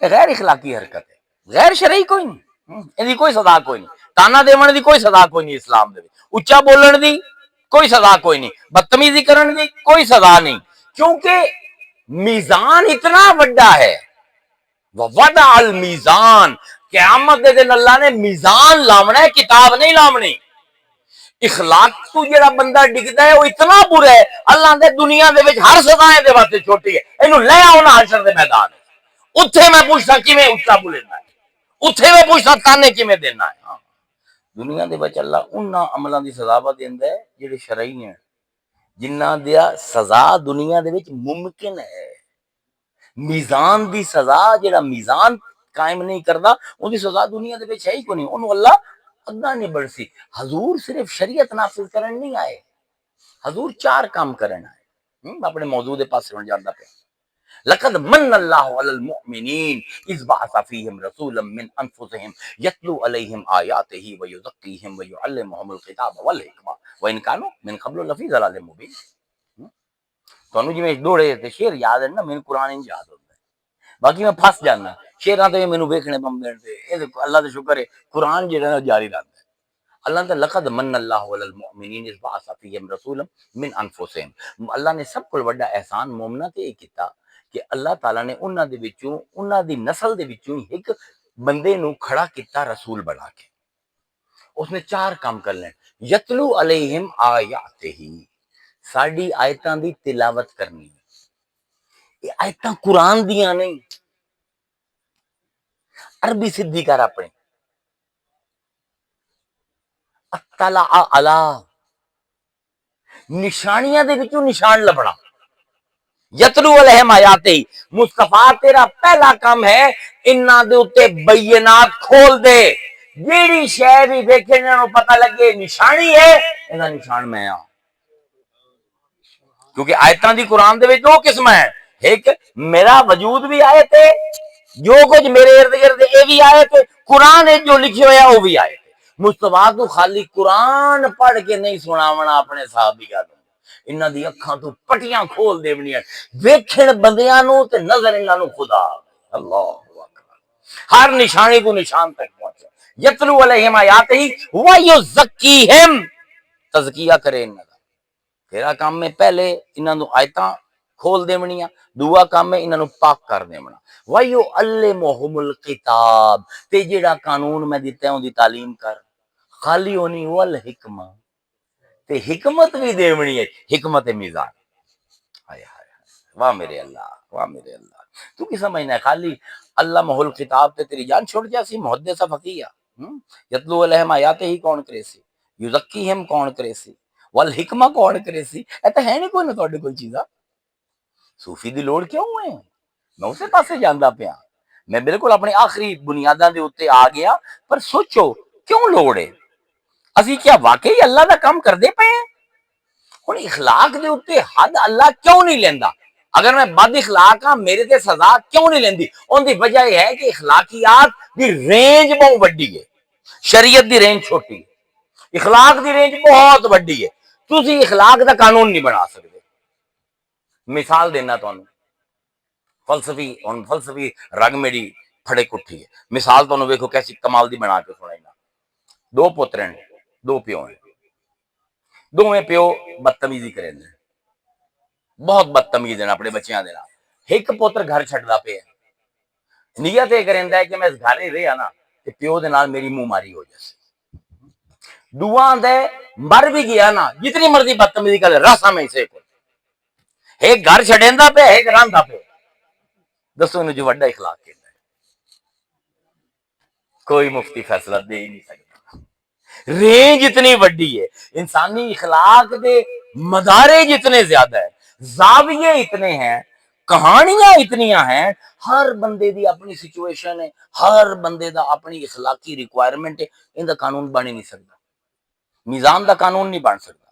Speaker 1: غیر اخلاقی حرکت ہے، غیر شرعی کوئی نہیں، دی کوئی سزا کوئی نہیں۔ تانا دیون دی کوئی سزا کوئی نہیں اسلام دے، اچا بولن دی کوئی سزا کوئی نہیں، بدتمیزی کرن دی کوئی سزا نہیں، کیونکہ میزان اتنا بڑا ہے۔ وَوَضَعَ الْمِيزَانَ، قیامت دے دن اللہ نے میزان لاونا ہے، کتاب نہیں لامنی۔ اخلاق تو جڑا بندہ ڈگدا ہے وہ اتنا برا ہے، اللہ دے دنیا دے وچ ہر سزائیں دے واسطے چھوٹی ہے، اینو لے آؤ نا حشر دے میدان، اتھے میں پوچھتا کیویں اچا بولنا ہے، اتھے میں پوچھتا تانے کیویں دینا ہے۔ دنیا دے وچ اللہ انہاں عملاں دی سزا دیندا ہے جڑے شرعی ہیں، جنہاں دیا سزا دنیا دے وچ ممکن ہے۔ میزان دی سزا جڑا میزان قائم نہیں کردا، ان دی سزا دنیا دے وچ ہے ہی کوئی نہیں، انہوں اللہ اگاں نہیں بڑھسی۔ حضور صرف شریعت نافذ کرن نہیں آئے، حضور چار کام کرن آئے۔ اپنے موضوع دے پاس سن جاندا پیا۔ لقد من اللہ علی المؤمنین اذ بعث فیہم رسولا من انفسہم یتلو علیہم آیاتہ ویزکیہم ویعلمہم الکتاب والحکمہ وان کانوا من قبل لفی ضلال مبین۔ تانوں جویں دوڑے تے شعر یاد ہے نا، مینوں قرآن انج یاد ہوندا ہے، باقی میں پھس جانا شعراں تے مینوں ویکھنے بمبے تے اللہ دا شکر ہے قرآن جڑا نا جاری رہندا ہے۔ اللہ نے لقد من اللہ علی المؤمنین اذ بعث فیہم رسولا من انفسہم، اللہ نے سب کو بڑا احسان مومناں تے کیتا کہ اللہ تعالیٰ نے انہاں دے وچوں، انہاں دی نسل دے وچوں ایک بندے نو کھڑا کیتا رسول بنا کے۔ اس نے چار کام کر لیں، یتلو علیہم آیاتہ، ساڈی آیتاں دی تلاوت کرنی۔ یہ آیتاں قرآن دیاں نہیں، عربی سدھی کر اپنے اطلع علی، نشانیاں دے وچوں نشان لبنا۔ یتلو علیہم آیاتہ، مصطفیٰ تیرا پہلا کام ہے انہاں دے اوتے بینات کھول دے، جیڑی شے بھی ویکھے انہاں نوں پتہ لگے نشانی ہے، ایندا نشان میں ہاں۔ کیونکہ آیتاں دی قرآن دے وچ دو قسم ہیں، ایک میرا وجود بھی آئے تھے، جو کچھ میرے ارد گرد اے بھی آئے تھے، قرآن جو لکھے ہویا وہ بھی آئے تھے۔ مصطفیٰ تو خالی قرآن پڑھ کے نہیں سناونا اپنے صحابیہ نوں، انہاں دی اکھاں تو پٹیاں کھول دیونیاں، ویکھن بندیاں نوں تے نظر انہاں نوں خدا۔ اللہ اکبر، ہر نشانی کو نشان تک پہنچے۔ یتلو علیہم آیاتہ ویزکیہم، تزکیہ کرے انہاں دا۔ تیرا کام میں پہلے انہاں نوں آیتاں کھول دیونیاں، دوسرا کام ہے انہاں نوں پاک کر دیونا۔ وَيُعَلِّمُهُمُ الْكِتَابَ، تے جڑا قانون میں دیتا ہے ان دی تعلیم کر، خالی ہونی والحکمہ، تے حکمت بھی دیونی ہے، حکمت میزان۔ ہائے ہائے واہ میرے اللہ، واہ میرے اللہ، تو کی سمجھنا ہے خالی علمہ الکتاب تے تیری جان چھوڑ جاسی محدث فقیہ؟ یتلو علیہم آیاتہ ہی کون کرے سی، یزکیہم کون کرے سی، والحکمہ کون کرے سی؟ اے تے ہے نہیں کوئی نہ تواڈے کوئی چیزاں۔ صوفی دی لوڑ کیوں ہے؟ میں اسے پاسے جاندا پیا، میں بالکل اپنی آخری بنیاداں دے اوتے آ گیا، پر سوچو کیوں لوڑ ہے؟ اسی کیا واقعی اللہ دا کام کردے پے ہیں؟ ہن اخلاق دے اوتے حد اللہ کیوں نہیں لیندا؟ اگر میں بد اخلاق ہاں میرے تے سزا کیوں نہیں لیندی؟ ان دی وجہ یہ ہے کہ اخلاقیات دی رینج بہت وڈی ہے، شریعت دی رینج چھوٹی ہے، اخلاق دی رینج بہت وڈی ہے، تسی اخلاق دا قانون نہیں بنا سکتے۔ مثال دینا تانوں، فلسفی رگ میری پھڑے کٹھی ہے، مثال تانوں ویکھو کیسی کمال دی بنا کے سنائینا۔ دو پتر ہیں، دو پیو ہیں، دوویں پیو بدتمیزی کریں دے، بہت بدتمیز ہیں اپنے بچیاں دے نال۔ ایک پتر گھر چھڈدا پیا، نیت یہ کریندا ہے کہ میں اس گھر ہی رہیا نا تے پیو دے نال میری منہ ماری ہو جاسی۔ دوواں دے مر بھی گیا نا، جتنی مرضی بدتمیزی کرے راسا میں اسے کو، ایک گھر چھڈیندا پیا، ایک رہندا پیا، دسو انہوں جو وڈا اخلاق کہندا ہے؟ کوئی مفتی فیصلہ دے ہی نہیں سکتا. رینج اتنی وڈی ہے، انسانی اخلاق دے مدارے جتنے زیادہ ہیں، زاویے اتنے ہیں، کہانیاں اتنیاں ہیں. ہر بندے دی اپنی سچویشن ہے، ہر بندے دا اپنی اخلاقی ریکوائرمنٹ ہے. ان دا قانون بن ہی نہیں سکتا، میزان دا قانون نہیں بن سکتا.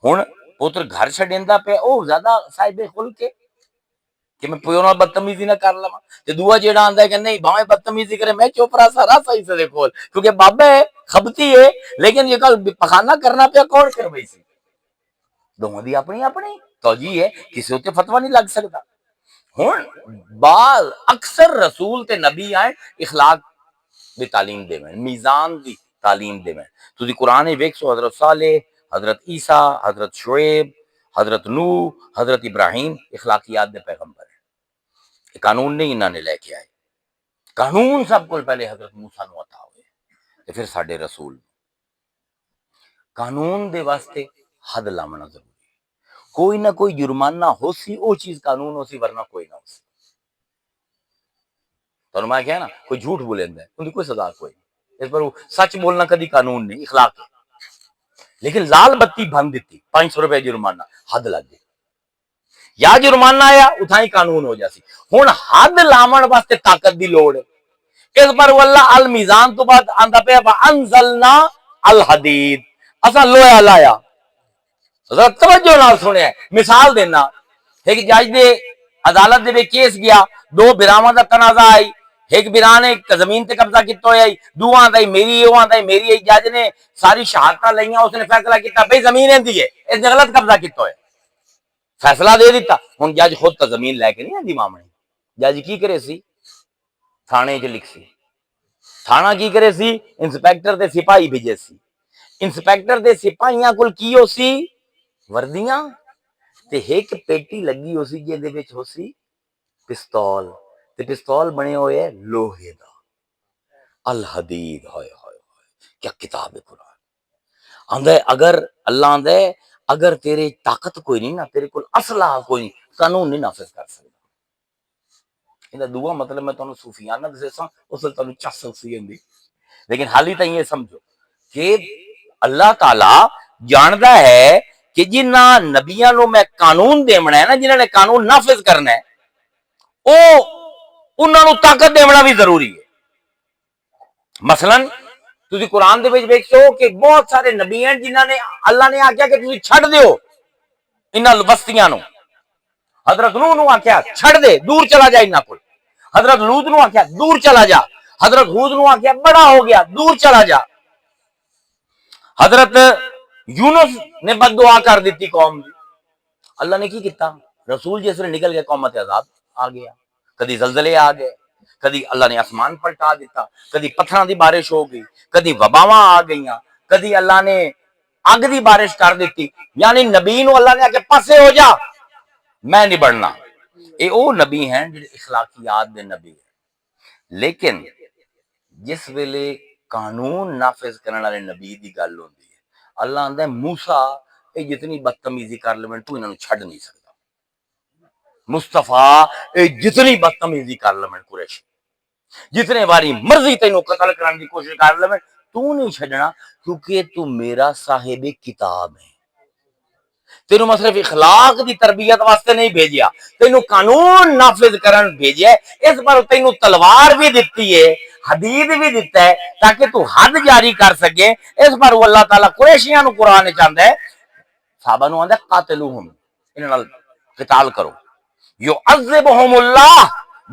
Speaker 1: ہن پتر گھر چھڈیندا پیا او زیادہ صاحب خلق ہے کہ میں پیو نال بدتمیزی نہ کر لواں، تے دوجا جیڑا آندا ہے کہ نہیں بھاویں بدتمیزی کرے میں چپ رہا سارا صحیح سے کول، کیونکہ بابا ہے خبتی ہے، لیکن یہ کل پخانہ کرنا پیا کون کروئی سی. دونوں دی اپنی اپنی توجیہ ہے، کسی تے فتویٰ نہیں لگ سکتا. ہن بعض اکثر رسول تے نبی آئے اخلاق دی تعلیم دے میں، میزان دی تعلیم دے میں. تسی قرآن ویکھو حضرت صالح، حضرت عیسیٰ، حضرت شعیب، حضرت نوح، حضرت ابراہیم اخلاقیات دے پیغمبر ہیں. یہ قانون نہیں انہوں نے لے کے آئے، قانون سب کو پہلے حضرت موسیٰ نو عطا ہوئے تے پھر ساڈے رسول. قانون دے واسطے حد لاونا ضروری ہے. کوئی نہ کوئی جرمانہ ہو سی، او چیز قانون ہو سی، ورنہ کوئی نہ ہو سی. تو میں کہا نا کوئی جھوٹ بولیندا ہے ان کی کوئی سزا کوئی نہیں، اس پر وہ سچ بولنا کدی قانون نہیں، اخلاق ہے. لیکن لال بتی بند دیتی 500 روپے جرمانہ، حد لگ گئی، یا جرمانہ آیا اتھائی قانون ہو جاسی. ہن حد لاون واسطے طاقت دی لوڑ ہے. اس پر اللہ المیزان تو بعد آندا پیا وانزلنا الحدید، اسا لوہا لایا. ذرا توجہ نال سنیا، مثال دینا. ایک جج دے عدالت دے کیس گیا، دو براواں دا تنازع آئی، ایک برا نے زمین تے قبضہ کیتا ہویا، دو آندا میری، او آندا میری. جج نے ساری شہادتاں لئیاں، اس نے فیصلہ کیتا بھئی زمین ایندی ہے، اس نے غلط قبضہ کیتا ہویا، فیصلہ دے دیتا. ہن جج خود تا زمین لے کے نہیں آندی معاملے. جج کی کرے سی؟ تھانے چ لکھ سی. تھانہ کی کرے سی؟ انسپیکٹر تے سپاہی بھیجے سی. انسپیکٹر تے سپاہیاں کول کی ہو سی؟ وردیاں تے ایک پیٹی لگی ہو سی جے دے وچ ہو سی پستول، تے پستول بنے ہوئے لوہے دا. الحدید، ہائے ہائے ہائے کیا کتاب ہے قرآن. آندا ہے اگر اللہ آندا ہے اگر تیرے طاقت کوئی نہیں نا، تیرے کول اسلحہ کوئی نہیں، قانون نہیں نافذ کر سکتا. یہ دعا مطلب میں تانوں صوفیانہ دساں اس وقت تانوں چس سی ہوندی، لیکن حالی تائیں یہ سمجھو کہ اللہ تعالی جاندا ہے کہ جنہاں نبیاں نو میں قانون دیونا ہے نا، جنہاں نے قانون نافذ کرنا ہے، او انہاں نو طاقت دیونا بھی ضروری ہے. مثلا تسی قرآن دے وچ ویکھو کہ بہت سارے نبی ہیں جنہاں نے اللہ نے آکھیا کہ تسی چھڈ دیو انہاں بستیاں نو. حضرت نوح نو آکھیا چھڈ دے، دور چلا جا انہاں کول. حضرت لوط نو آکھیا دور چلا جا. حضرت ہود نو آکھیا بڑا ہو گیا دور چلا جا. حضرت یونس نے بد دعا کر دیتی قوم دی. اللہ نے کی کیتا؟ رسول جس نے نکل گیا قومت عذاب آ گیا. کدی زلزلے آ گئے، کدی اللہ نے آسمان پلٹا دیتا، کدی پتھراں دی بارش ہو گئی، کدی وباواں آ گئیاں، کدی اللہ نے اگ دی بارش کر دیتی. یعنی نبی نو اللہ نے آ کے پاسے ہو جا، میں نہیں بڑھنا. اے او نبی ہیں جو اخلاقیات دے نبی ہیں. لیکن جس ویلے قانون نافذ کرنے والے نبی دی گل ہوندی ہے، اللہ آندا ہے موسیٰ اے جتنی بدتمیزی کر لویں تو انہاں نو چھڈ نہیں سکتا. مصطفیٰ اے جتنی بدتمیزی کر لویں قریش، جتنے باری مرضی تینوں قتل کرنے کی کوشش کر لویں تو نہیں چھڈنا، کیونکہ تو میرا صاحب کتاب ہے. تینوں میں صرف اخلاق دی تربیت واسطے نہیں بھیجیا، تینوں قانون نافذ کرن بھیجیا. اس پر تینوں تلوار بھی دیتی ہے، حدید بھی دیتا ہے تاکہ تو حد جاری کر سکے. اس پر وہ اللہ تعالیٰ قریشیاں نو قرآن چاہتا ہے، صحابہ نو آندا ہے قاتلوہم، انہاں نال قتال کرو. یعذبہم اللہ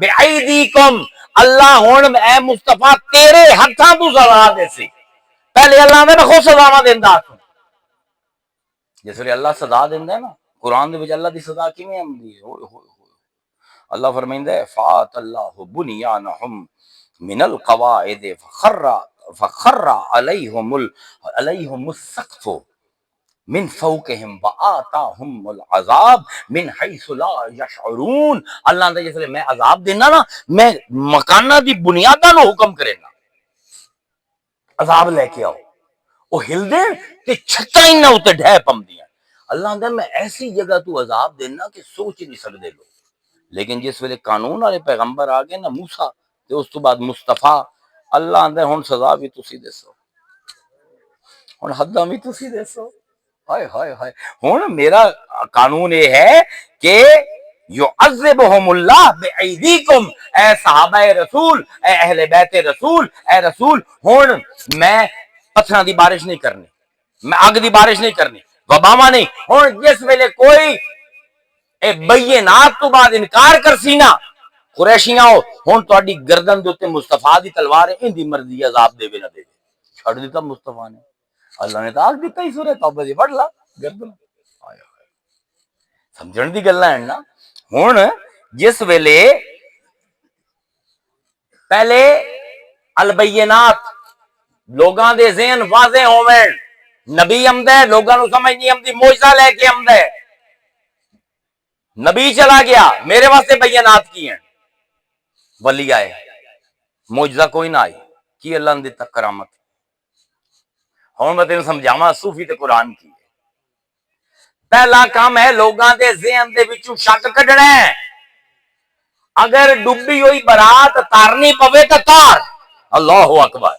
Speaker 1: بعیدیکم، اللہ ہن اے مصطفیٰ تیرے ہتھاں تو سزا دے سی. پہلے اللہ نے خود سزا دیندا. جس ویلے اللہ سزا دیندا ہے نا، قرآن دے وچ اللہ دی سزا کیویں آندی ہے. اللہ فرمیندا ہے فات اللہ بنیانہم من القواعد فخر علیہم السقف من فوقہم وآتاہم العذاب من حیث لا یشعرون. اللہ نے جس ویلے میں عذاب دینا نا، میں مکاناں دی بنیاداں نو حکم کرے نا عذاب لے کے آؤ، وہ ہل دے تے چھتاں انہاں اوتے ڈھے پمدیاں. اللہ آندا میں ایسی جگہ تو عذاب دینا کہ سوچ نہیں سکدے لوگ. لیکن جس ویلے قانون والے پیغمبر آ گئے نا موسیٰ تے اس تو بعد مصطفیٰ، اللہ آندا ہن سزا بھی تسی دسو، ہن حداں بھی تسی دسو. ہائے ہائے ہائے. ہن میرا قانون یہ ہے کہ یعذبہم اللہ بایدیکم، اے صحابہ رسول، اے اہل بیت رسول، اے رسول ہن میں پتھراں دی بارش نہیں کرنی، میں اگ دی بارش نہیں کرنی، وباواں نہیں. ہن جس ویلے کوئی اے بینات تو بعد انکار کرسی نا قریشیاں ہو، ہن تہاڈی گردن دے اوتے مصطفیٰ دی تلوار ہے، ان دی مرضی عذاب دے نہ دے. چھڑ دیتا مصطفیٰ نے، اللہ نے تاک دیتا ہی سورہ توبہ دی پڑھ لا گردن. سمجھن دی گلاں ہیں نا. ہن جس ویلے پہلے البینات لوگاں دے ذہن واضح ہوویں، نبی آمدا ہے لوگاں نو سمجھ نہیں آمدی، معجزہ لے کے آمدا ہے. نبی چلا گیا، میرے واسطے بینات کی ہیں، ولی آئے، معجزہ کوئی نہ آئی، کی اللہ نے دیتا کرامت. ہن میں تینوں سمجھاواں صوفی تے قرآن کی. پہلا کام ہے لوگاں دے ذہن دے وچوں شک کڈنا ہے. اگر ڈبی ہوئی برات تارنی پوے تو تار. اللہ اکبر،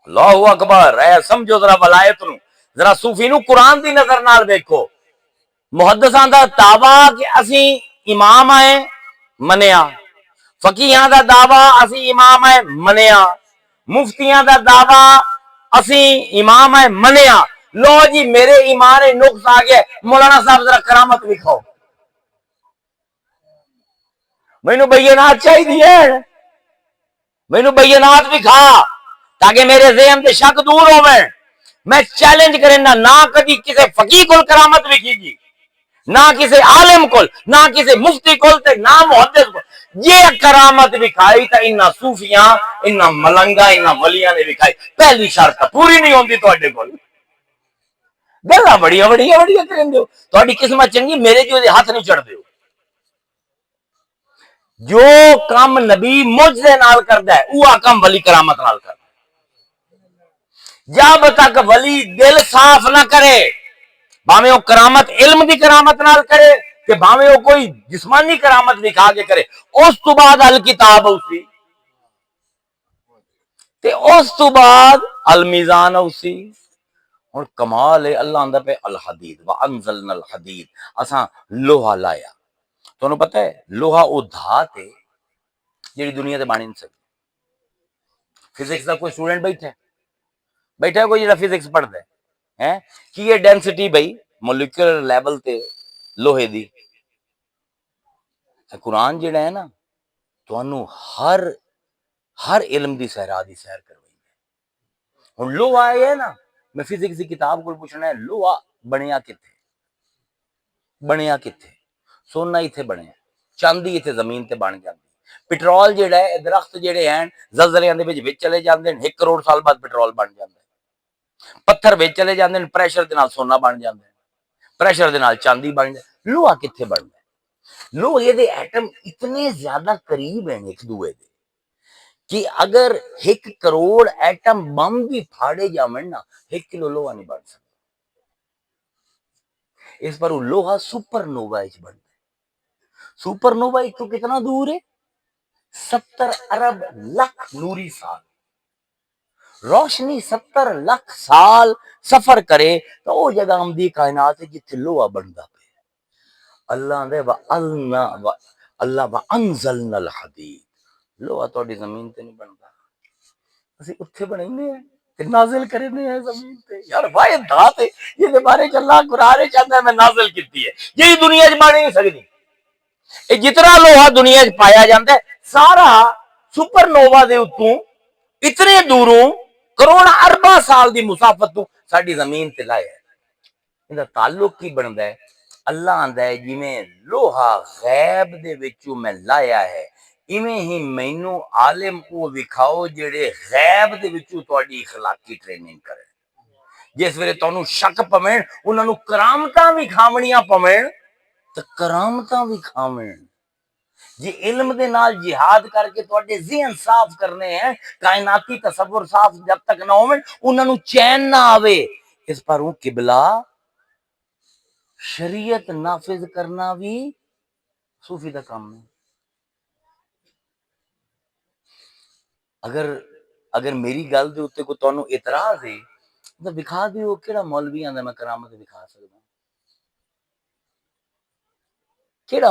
Speaker 1: اللہ اکبر. اے سمجھو ذرا ولایت نو، ذرا صوفی نو قرآن دی نظر نال دیکھو. محدثاں دا دعویٰ کہ اسی امام آئے منیا، فقیہاں دا دعویٰ اسی امام آئے منیا، مفتیاں دا دعویٰ اسی امام آئے منیا. لو جی میرے ایمان نقص آ گیا، مولانا صاحب ذرا کرامت لکھو. مینوں بینات چاہیے، مینوں بینات دکھا تاکہ میرے ذہن سے شک دور ہوئے. میں چیلنج کرنا، نہ کبھی کسی فقیہ کول کرامت لکھی گی، نہ کسی عالم کول، نہ کسی مفتی کول تے نہ محدث کول. یہ کرامت دکھائی تو انہاں صوفیاں، انہاں ملنگا، انہاں ولیاں نے دکھائی. پہلی شرط پوری نہیں ہوندی تواڈے کول. گلاں بڑیاں بڑیاں بڑیاں کرندے ہو، تہاڈی قسمت چنگی میرے جو ہاتھ نہیں چڑھ دے. جو کام نبی معجزے نال کردا ہے اوہ کام ولی کرامت نال کردا ہے. جب تک ولی دل صاف نہ کرے، بھاویں وہ کرامت علم دی کرامت نال کرے کہ بھاویں وہ کوئی جسمانی کرامت دکھا کے کرے، اس تو بعد الکتاب اسی تے اس تو بعد المیزان اسی. اور کمال ہے اللہ اندر پہ الحدید وانزلنا الحدید، اساں لوہا لایا. تانوں پتہ ہے لوہا او دھات ہے جیڑی دنیا تے بن نہیں سکتی. فزکس دا کوئی سٹوڈنٹ بیٹھا ہے کوئی جڑا فزکس پڑھدا ہے کہ یہ ڈینسٹی بھائی مولیکولر لیول تے لوہے دی. قرآن جڑا ہے نا تانوں ہر علم دی صحرا دی سیر کروائی ہے. ہن لوہا ہے نا، میں فزکس دی کتاب کو پوچھنا ہے لوہا بنیا کتھے؟ بنیا کتھے؟ سونا ایتھے بنیا، چاندی ایتھے زمین تے بن جاندی. پٹرول جڑا ہے درخت جڑے ہیں زلزلیاں دے وچ چلے جاندے ہیں، 1 کروڑ سال بعد پٹرول بن جاندا ہے. پتھر وچ چلے جاندے ہیں، پریشر دے نال سونا بن جاندا ہے، پریشر دے نال چاندی بن جائے. لوہا کتھے بندا ہے؟ لوہے دے ایٹم اتنے زیادہ قریب ہیں ایک دوے دے کہ اگر 1 کروڑ ایٹم بم بھی پھاڑے جاون نا 1 کلو لوہا نہیں بن سکتا. اس پر لوہا سپر نووا وچ بندا ہے. سپر نووا تو کتنا دور ہے؟ 70 ارب لاکھ نوری سال. روشنی 70 لاکھ سال سفر کرے تو وہ جگہ آمدی کائنات ہے جتھے لوہا بندا پیا. اللہ دے اللہ وانزلنا الحدید. لوہا تہاڈی زمین تے نہیں بندا، اسی اتھے بنانے ہیں تے نازل کرنے ہیں زمین تے. یار واحد دھات ہے یہ بارے چ اللہ قرآن چاہتا ہے میں نازل کیتی ہے، یہی دنیا چ بن نہیں سکتی. یہ جتنا لوہا دنیا چ پایا جاتا ہے سارا سپر نووا دے اتوں اتنے دوروں کروڑ ارباں سال دی مسافت تو ساری زمین تے لایا ہے. ان دا تعلق کی بندا ہے؟ اللہ آندا ہے جویں لوہا غیب دے وچوں میں لایا ہے ایویں ہی مینوں عالم کو وکھاؤ جڑے غیب دے وچوں تہاڈی اخلاقی ٹریننگ کرے. جس ویلے تانوں شک پویں انہاں نوں کرامتاں بھی کھاونیاں پویں تے کرامتاں بھی کھاویں. جی علم دے نال جہاد کر کے تہاڈے ذہن صاف کرنے ہیں، کائناتی تصور صاف جب تک نہ ہوویں انہاں نوں چین نہ آوے. اس پر وہ قبلہ شریعت نافذ کرنا بھی صوفی دا کام ہے. اگر میری گل دے اوتے کوئی تانوں اعتراض ہے تو دکھا دیو کیڑا مولوی آندا میں کرامت دکھا سکدا، کیڑا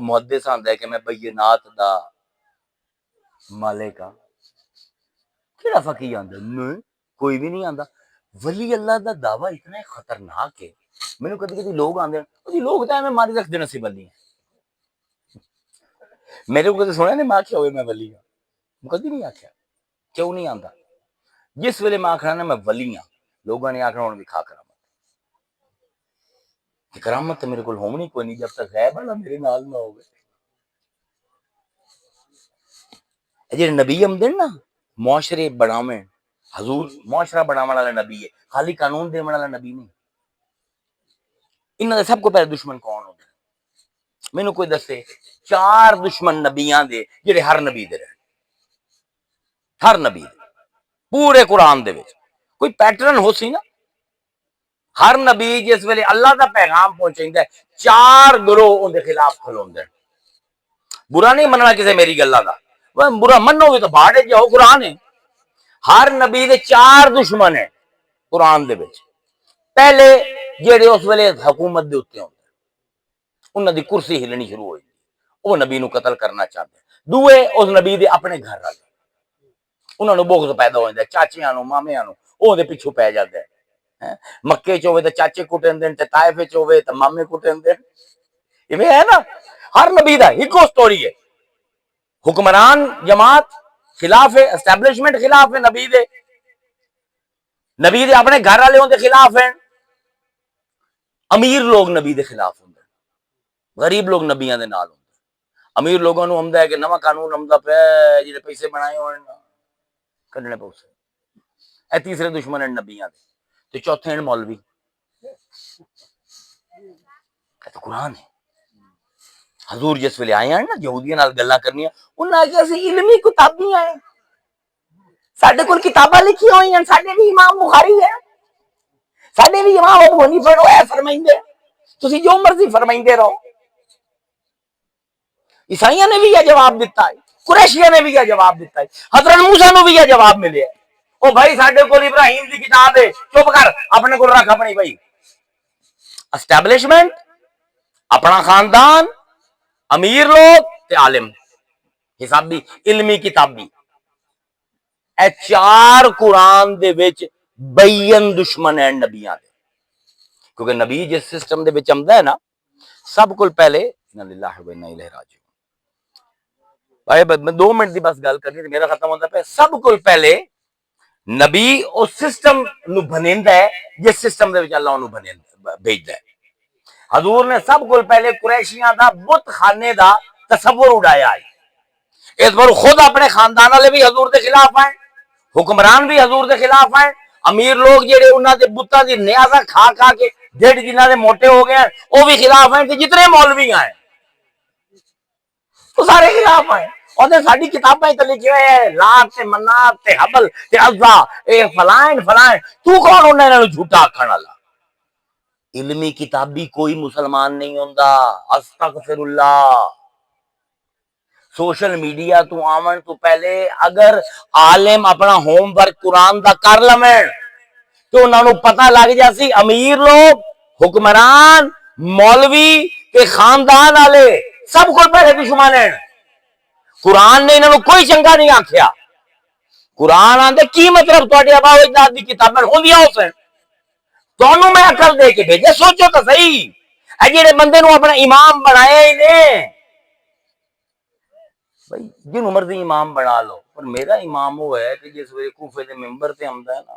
Speaker 1: محدث آندا ہے کہ میں بینات دا مالک ہاں، کیڑا فقیہ آندا نہیں، کوئی بھی نہیں آندا۔ ولی اللہ دا دعویٰ اتنا خطرناک ہے، مینوں کدی کدی لوگ آندے ہیں لوگ تے میں ماری رکھ دینا سی ولی ہیں، میرے کو کدی سنیا نہیں میں آکھیا ہوئے میں ولی ہاں، میں کدی نہیں آکھیا، کیوں نہیں آندا؟ جس ویلے میں آکھنا نا میں ولی ہاں، لوگاں نے آکھنا ہن دکھا کرامت، کرامت تے میرے کول ہونی کوئی نہیں جب تک غیب والا میرے نال نہ ہوے۔ جڑے نبی آمدے نا معاشرے بناویں، حضور معاشرہ بناون والا نبی ہے، خالی قانون دیون والا نبی نہیں۔ انہاں دے سب کو پہلے دشمن کون ہوندے؟ مینوں کوئی دسے 4 دشمن نبیاں دے جڑے ہر نبی دے رہے، ہر نبی دے پورے قرآن دے وچ کوئی پیٹرن ہو سی نا، ہر نبی جس ویلے اللہ دا پیغام پہنچیندا ہے 4 گروہ اون دے خلاف کھلوندے ہیں۔ برا نہیں مننا کسے میری گلاں دا، برا منو گے تو بھاڑے جاؤ، قرآن ہے۔ ہر نبی دے 4 دشمن ہیں قرآن دے وچ، پہلے جڑے اس ویلے حکومت دے اوتے ہوندے انہاں دی کرسی ہلنی شروع ہوئی، وہ نبی نو قتل کرنا چاہتے ہیں۔ دوئے اس نبی دے اپنے گھر والے، انہاں نو بغض پیدا ہو جاندا ہے، چاچیاں نو مامیاں نو او دے پیچھے پے جاندے ہیں۔ مکے چ ہوے تے چاچے کٹن تے طائف وچ ہوے تے مامے کٹن دین، ایویں ہے نا، ہر نبی دا ایکو سٹوری ہے۔ حکمران جماعت خلاف ہے، اسٹیبلشمنٹ خلاف ہے نبی دے اپنے گھر والے دے خلاف ہیں، امیر لوگ نبی دے خلاف ہوندے، غریب لوگ نبیاں دے نال ہوندے۔ امیر لوگوں نو آمدا ہے کہ نواں قانون آمدا پیا جڑے پیسے بنائے ہوئے کڈنے پوسے، اے تیسرے دشمن ہیں نبیاں دے، تے چوتھے ہیں مولوی۔ تو قرآن ہے، حضور جس ویلے آئے ہیں نا یہودیاں نال گلاں کرنیاں، انہاں کہ اسی علمی کتابی آئے، ساڈے کول کتاباں لکھی ہوئی ہیں، ساڈے بھی امام بخاری ہے، ساڈے بھی امام ابو حنیفہ اے فرمائندے، تسی جو مرضی فرمائندے رہو۔ عیسائیاں نے بھی یہ جواب دیتا ہے، قریشیاں نے بھی یہ جواب دیتا ہے، حضرت موسیٰ نو بھی یہ جواب ملے ہے، او بھائی ساڈے کول ابراہیم دی کتاب ہے، چپ کر اپنے کول رکھ اپنی بھائی۔ اسٹیبلشمنٹ، اپنا خاندان، امیر لوگ تے عالم، حسابی علمی کتابی، اے 4 قرآن دے وچ بین دشمن ہیں نبیاں دے، کیونکہ نبی جس سسٹم دے وچ آمدا ہے نا، سب کول پہلے انا للہ و انا الیہ راجعون، بھائی میں 2 منٹ دی بس گل کرنی تے میرا ختم ہوندا پیا۔ سب کول پہلے نبی اس سسٹم نو بنیندا ہے جس سسٹم دے وچ اللہ اونوں بھیجدا ہے۔ حضور نے سب کول پہلے قریشیاں دا بت خانے دا تصور اڑایا ہے، اس پر خود اپنے خاندان والے بھی حضور دے خلاف آئے، حکمران بھی حضور دے خلاف آئے، امیر لوگ جڑے انہاں دے بتاں دی نیازاں کھا کھا کے ڈیڑھ جنہاں دے موٹے ہو گئے ہیں وہ بھی خلاف ہیں، کہ جتنے مولوی آئے وہ سارے خلاف آئے۔ اور ساری کتابیں تے لکھے ہوئے ہیں لات تے منات تے حبل تے عزا، اے فلائن فلائن، تو کون ہونا انہاں نوں جھوٹا آکھن والا؟ علمی کتابی کوئی مسلمان نہیں ہوندا، استغفر اللہ۔ سوشل میڈیا تو آمن تو پہلے اگر عالم اپنا ہوم ورک قرآن دا کر لمن تو انہاں نوں پتہ لگ جاسی امیر لوگ، حکمران، مولوی تے خاندان والے سب کو پہلے دشمن ہیں۔ قرآن نے انہاں نوں کوئی چنگا نہیں آکھیا۔ قرآن آندے کی مطلب تواڈے ابا و اجداد دی کتاباں ہوندیاں حسین، تانوں میں عقل دے کے بھیجے، سوچو تو صحیح، اے جڑے بندے نوں اپنا امام بنایا ہی نے، بھائی جنوں مرضی امام بنا لو، پر میرا امام وہ ہے کہ جس ویلے کوفے دے ممبر تے آندا ہے نا،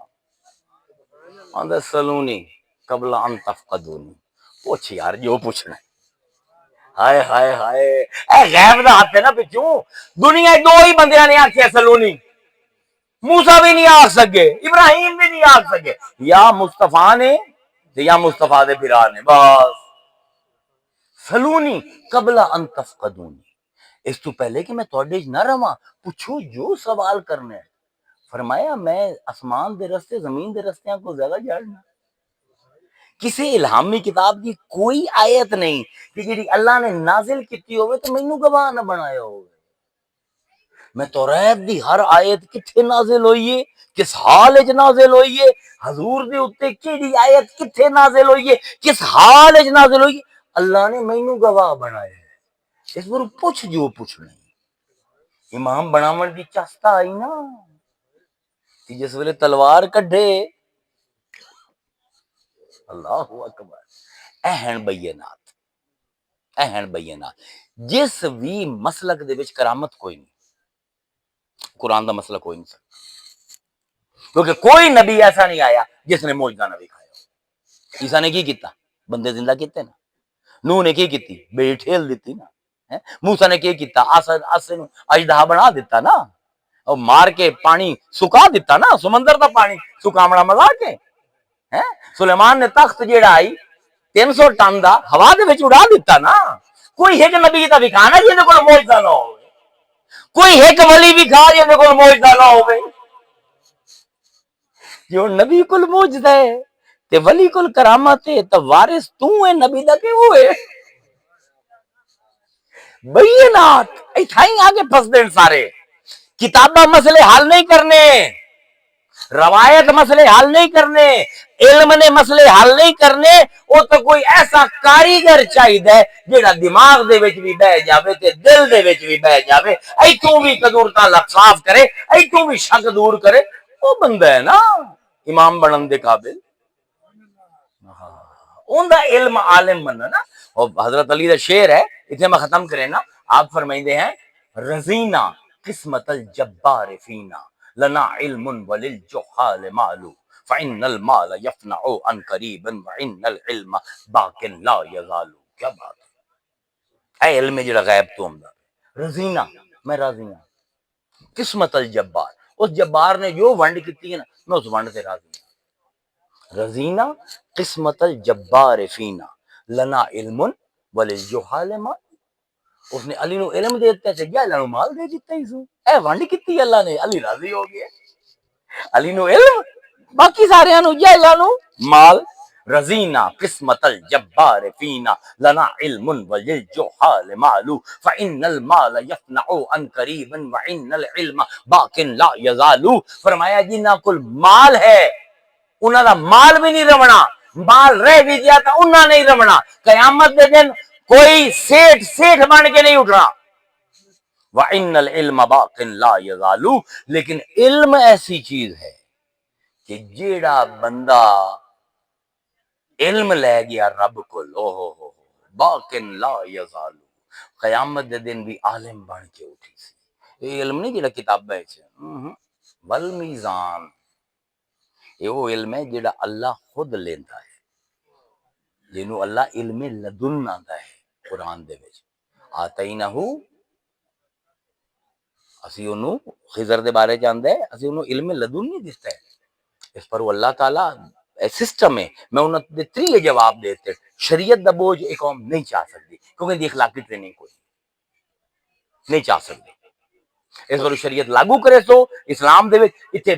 Speaker 1: آندا سلونی قبل ان تفقدونی، پوچھ یار جو پوچھنا ہے۔ ہائے ہائے ہائے، اے غیب دا ہاتھ ہے نا پچھوں، دنیا 2 ہی بندیاں نے آکھیا سلونی، موسیٰ بھی نہیں آکھ سکے، ابراہیم بھی نہیں آکھ سکے، یا مصطفیٰ نے یا مصطفیٰ دے بھرا نے، بس سلونی قبل ان تفقدونی، اس تو پہلے کہ میں تواڈے نہ رواں، پوچھو جو سوال کرنا ہے۔ فرمایا میں آسمان دے رستے زمین دے رستیاں کو زیادہ جاننا، کسی الہامی کتاب دی کوئی آیت نہیں کہ جڑی اللہ نے نازل کیتی ہوئے تو مینوں گواہ نہ بنایا ہوئے۔ میں توریت دی ہر آیت کتھے نازل ہوئی ہے، کس حال وچ نازل ہوئی ہے، حضور دے اوتے کیڑی آیت کتھے نازل ہوئی ہے، کس حال وچ نازل ہوئی ہے، اللہ نے مینوں گواہ بنایا ہے۔ اس پر پوچھ جو پوچھنا ہے۔ امام بناون دی چستا آئی نا، جس ویلے تلوار کڈھے، اللہ اکبر، اہن بینات، اہن بینات۔ جس بھی مسلک دے وچ کرامت کوئی نہیں، قرآن دا مسئلہ کوئی نہیں سکتا، کیونکہ کوئی نبی ایسا نہیں آیا جس نے معجزہ نہ دکھایا۔ عیسیٰ نے کی کیتا؟ بندے زندہ کیتے نا۔ نوح نے کی کیتی؟ بیڑی ٹھیل دیتی نا۔ موسیٰ نے کی کیتا؟ آسے نو اژدہا بنا دیتا نا، اور مار کے پانی سکا دیتا نا، سمندر دا پانی سکامڑا ملا کے۔ سلیمان نے تخت جیڑا آئی 300 ٹن دا ہوا دے وچ اڑا دیتا نا۔ کوئی ایک نبی دا دکھانا جے کول معجزہ نہ ہوے، کوئی ایک ولی دکھا جے کول معجزہ نہ ہوے۔ جو نبی کل معجزہ ہے تے ولی کل کرامت ہے، تے وارث تو ہے نبی دا کہ وہ ہے؟ بینات ایتھائیں آگے پھس دین سارے۔ کتابہ مسئلے حل نہیں کرنے، روایت مسئلے حل نہیں کرنے، علم نے مسئلے حل نہیں کرنے، وہ تو کوئی ایسا کاریگر چاہیے جیڑا دماغ دے وچ بھی بہ جاوے تے دل دے وچ بھی بہ جاوے، ایتھوں بھی قدورتاں صاف کرے، ایتھوں بھی شک دور کرے۔ وہ بندہ ہے نا امام بنن دے قابل، اون دا علم عالم بننا نا۔ اور حضرت علی دا شعر ہے، اتنے میں ختم کرے نا، آپ فرمائندے ہیں رضینا قسمت الجبار فینا لنا علم وللجحال مال فإن المال يفنع عن قریب وإن العلم باق لا يزال۔ کیا بات ہے، اے علم جڑا غیب تو ہمدا رضینا، میں راضی ہوں۔ قسمت الجبار، اس جبار نے جو ونڈ کیتی ہے نا، میں اس ونڈ سے راضی ہوں۔ رضینا قسمت الجبار فینا لنا علم وللجحال مال۔ اس نے علی نو علم دے دیتا ہے، جہلاں نو مال دے دیتا ہی سو۔ اے ونڈ کیتی اللہ نے، علی راضی ہو گیا۔ علی نو علم، باقی سارے نو جہلاں نو مال۔ رضینا قسمت الجبار فینا لنا علم وللجحال مال فإن المال يفنع عن قریب وإن العلم باق لا يزال۔ فرمایا جنہاں کل مال ہے انہاں دا مال بھی نہیں رہنا، مال رہ بھی گیا تھا انہاں نہیں رہنا، قیامت دے دن کوئی سیٹھ بن کے نہیں اٹھنا۔ وَإِنَّ الْعِلْمَ بَاقٍ لَا يَزَالُ، لیکن علم ایسی چیز ہے کہ جیڑا بندہ علم لے گیا رب کو باقٍ لا يَزَالُ، قیامت دے دن بھی عالم بن کے اٹھی سی۔ یہ علم نہیں جیڑا کتابیں چ والمیزان، یہ وہ علم ہے جیڑا اللہ خود لیندا ہے، جنوں اللہ علم لدن آندا ہے قرآن دے وچ۔ آتینہ، اسی انہوں خضر دے بارے جاندے ہیں، اسی انہوں علم لدن نہیں دیتا ہے۔ اس پر وہ اللہ تعالیٰ سسٹم ہے، میں انہوں نے تریے جواب دیتے، شریعت دا بوجھ ایک قوم نہیں چاہ سکتی کیونکہ دی اخلاقی ٹریننگ کوئی نہیں چاہ سکتی۔ اس پر شریعت لاگو کرے سو اسلام دے وچ اتنے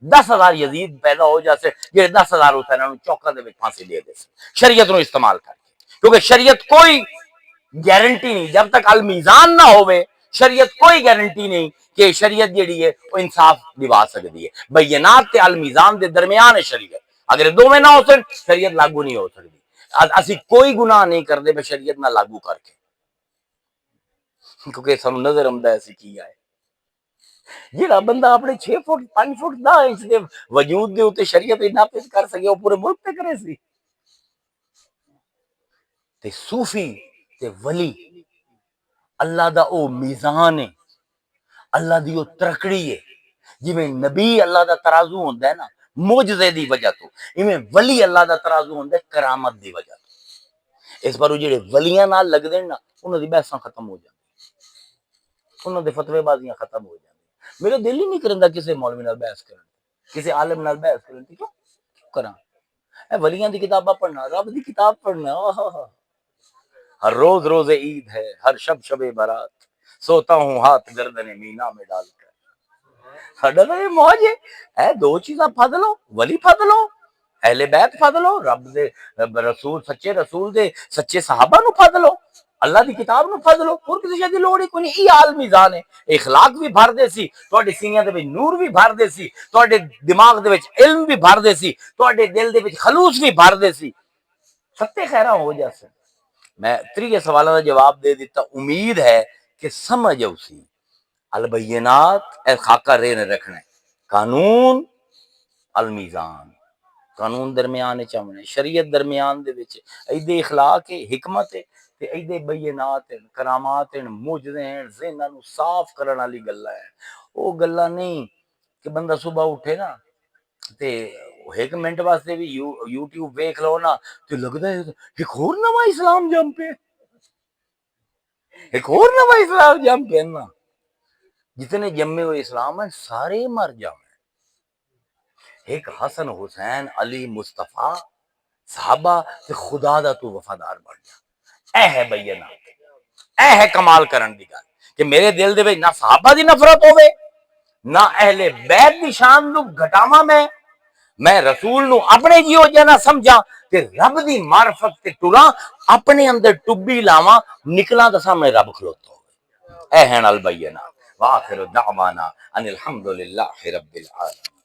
Speaker 1: 10,000 یزید پیدا ہو جاتے جی 10,000 حسین چوکا دے وچ پھانسی دے دے شریعت نو استعمال کر کے، کیونکہ شریعت کوئی گارنٹی نہیں، جب تک المیزان نہ ہوئے شریعت کوئی گارنٹی نہیں کہ شریعت جیڑی ہے وہ انصاف دوا سکتی ہے۔ بینات تے المیزان دے درمیان ہے شریعت، اگر دو میں نہ ہو سن شریعت لاگو نہیں ہو سکتی۔ اسی کوئی گناہ نہیں کرتے بے شریعت نہ لاگو کر کے، کیونکہ سانو نظر آمدا ہے کیا ہے جیڑا بندہ اپنے 6 فٹ 5 فٹ 10 انچ دے وجود دے اوتے شریعت نافذ کر سکے وہ پورے ملک تے کرے سی۔ تے صوفی تے ولی اللہ دا او میزان ہے، اللہ دی او ترکڑی ہے، جویں نبی اللہ دا ترازو ہوندا ہے نا معجزے دی وجہ تو، ایویں ولی اللہ دا ترازو ہوندا ہے کرامت دی وجہ تو۔ اس پر جڑے ولیاں نال لگدے نا انہاں دی بحثاں ختم ہو جاندی، انہاں دے فتوی بازیاں ختم ہو جاندی۔ میرا دل ہی نہیں کرندا کسی مولوی نال بحث کرن، کسی عالم نال بحث کرن، کیوں کراں؟ اے ولیاں دی کتاباں پڑھنا، رب دی کتاب پڑھنا، ہر روز روز عید ہے، ہر شب شب برات، سوتا ہوں ہاتھ گردن مینا میں ڈال کر۔ ساڈا تو یہ موج ہے، اے دو چیزاں پھد لو، ولی پھد لو، اہل بیت پھد لو، رب دے رسول سچے دے سچے صحابہ نو پھد لو۔ اللہ دی کتاب نو پڑھ لو، اور کسی شے دی لوڑ ہی کوئی نہیں. یہ عال میزان ہے. اخلاق بھی بھر دے سی، تواڈے سینیاں دے وچ نور بھی بھر دے سی، تواڈے دماغ دے وچ علم بھی بھر دے سی، تواڈے دل دے وچ خلوص بھی بھر دے سی، ستے خیراں ہو جاسے. میں 3 سوالاں دا جواب دے دیتا. امید ہے کہ سمجھ اسی. البینات اے خاکہ رے نے رکھنا ہے. قانون المیزان، قانون درمیان چاونے، شریعت درمیان دے وچ، ایدے اخلاق ہے، حکمت ہے، تے ایدے بینات ہیں، کرامات ہیں، معجزے ہیں، ذہناں نو صاف کرن والی گلاں ہیں. او گلاں نہیں کہ بندہ صبح اٹھے نا تے ایک منٹ واسطے بھی یوٹیوب ویکھ لو نا تے لگدا ہے ایک اور نواں اسلام جم پہ، ایک اور نواں اسلام جم پہ نا. جتنے جمے ہوئے اسلام ہیں سارے مر جاؤں. ایک حسن حسین علی مصطفیٰ صحابہ تے خدا دا تو وفادار بن جا. اے ہے بینات، اے ہے کمال کرن دی گل کہ میرے دل دے وچ نہ صحابہ دی نفرت ہوے، نہ اہل بیت دی شان نو گھٹاواں. میں رسول نو اپنے جیو جنا سمجھا تے رب دی معرفت تے ٹراں، اپنے اندر ٹبی لاواں، نکلاں تے سامنے رب کھلوتا ہوے. اے ہیں البینات. واخر دعوانا ان الحمد للہ رب العالمین.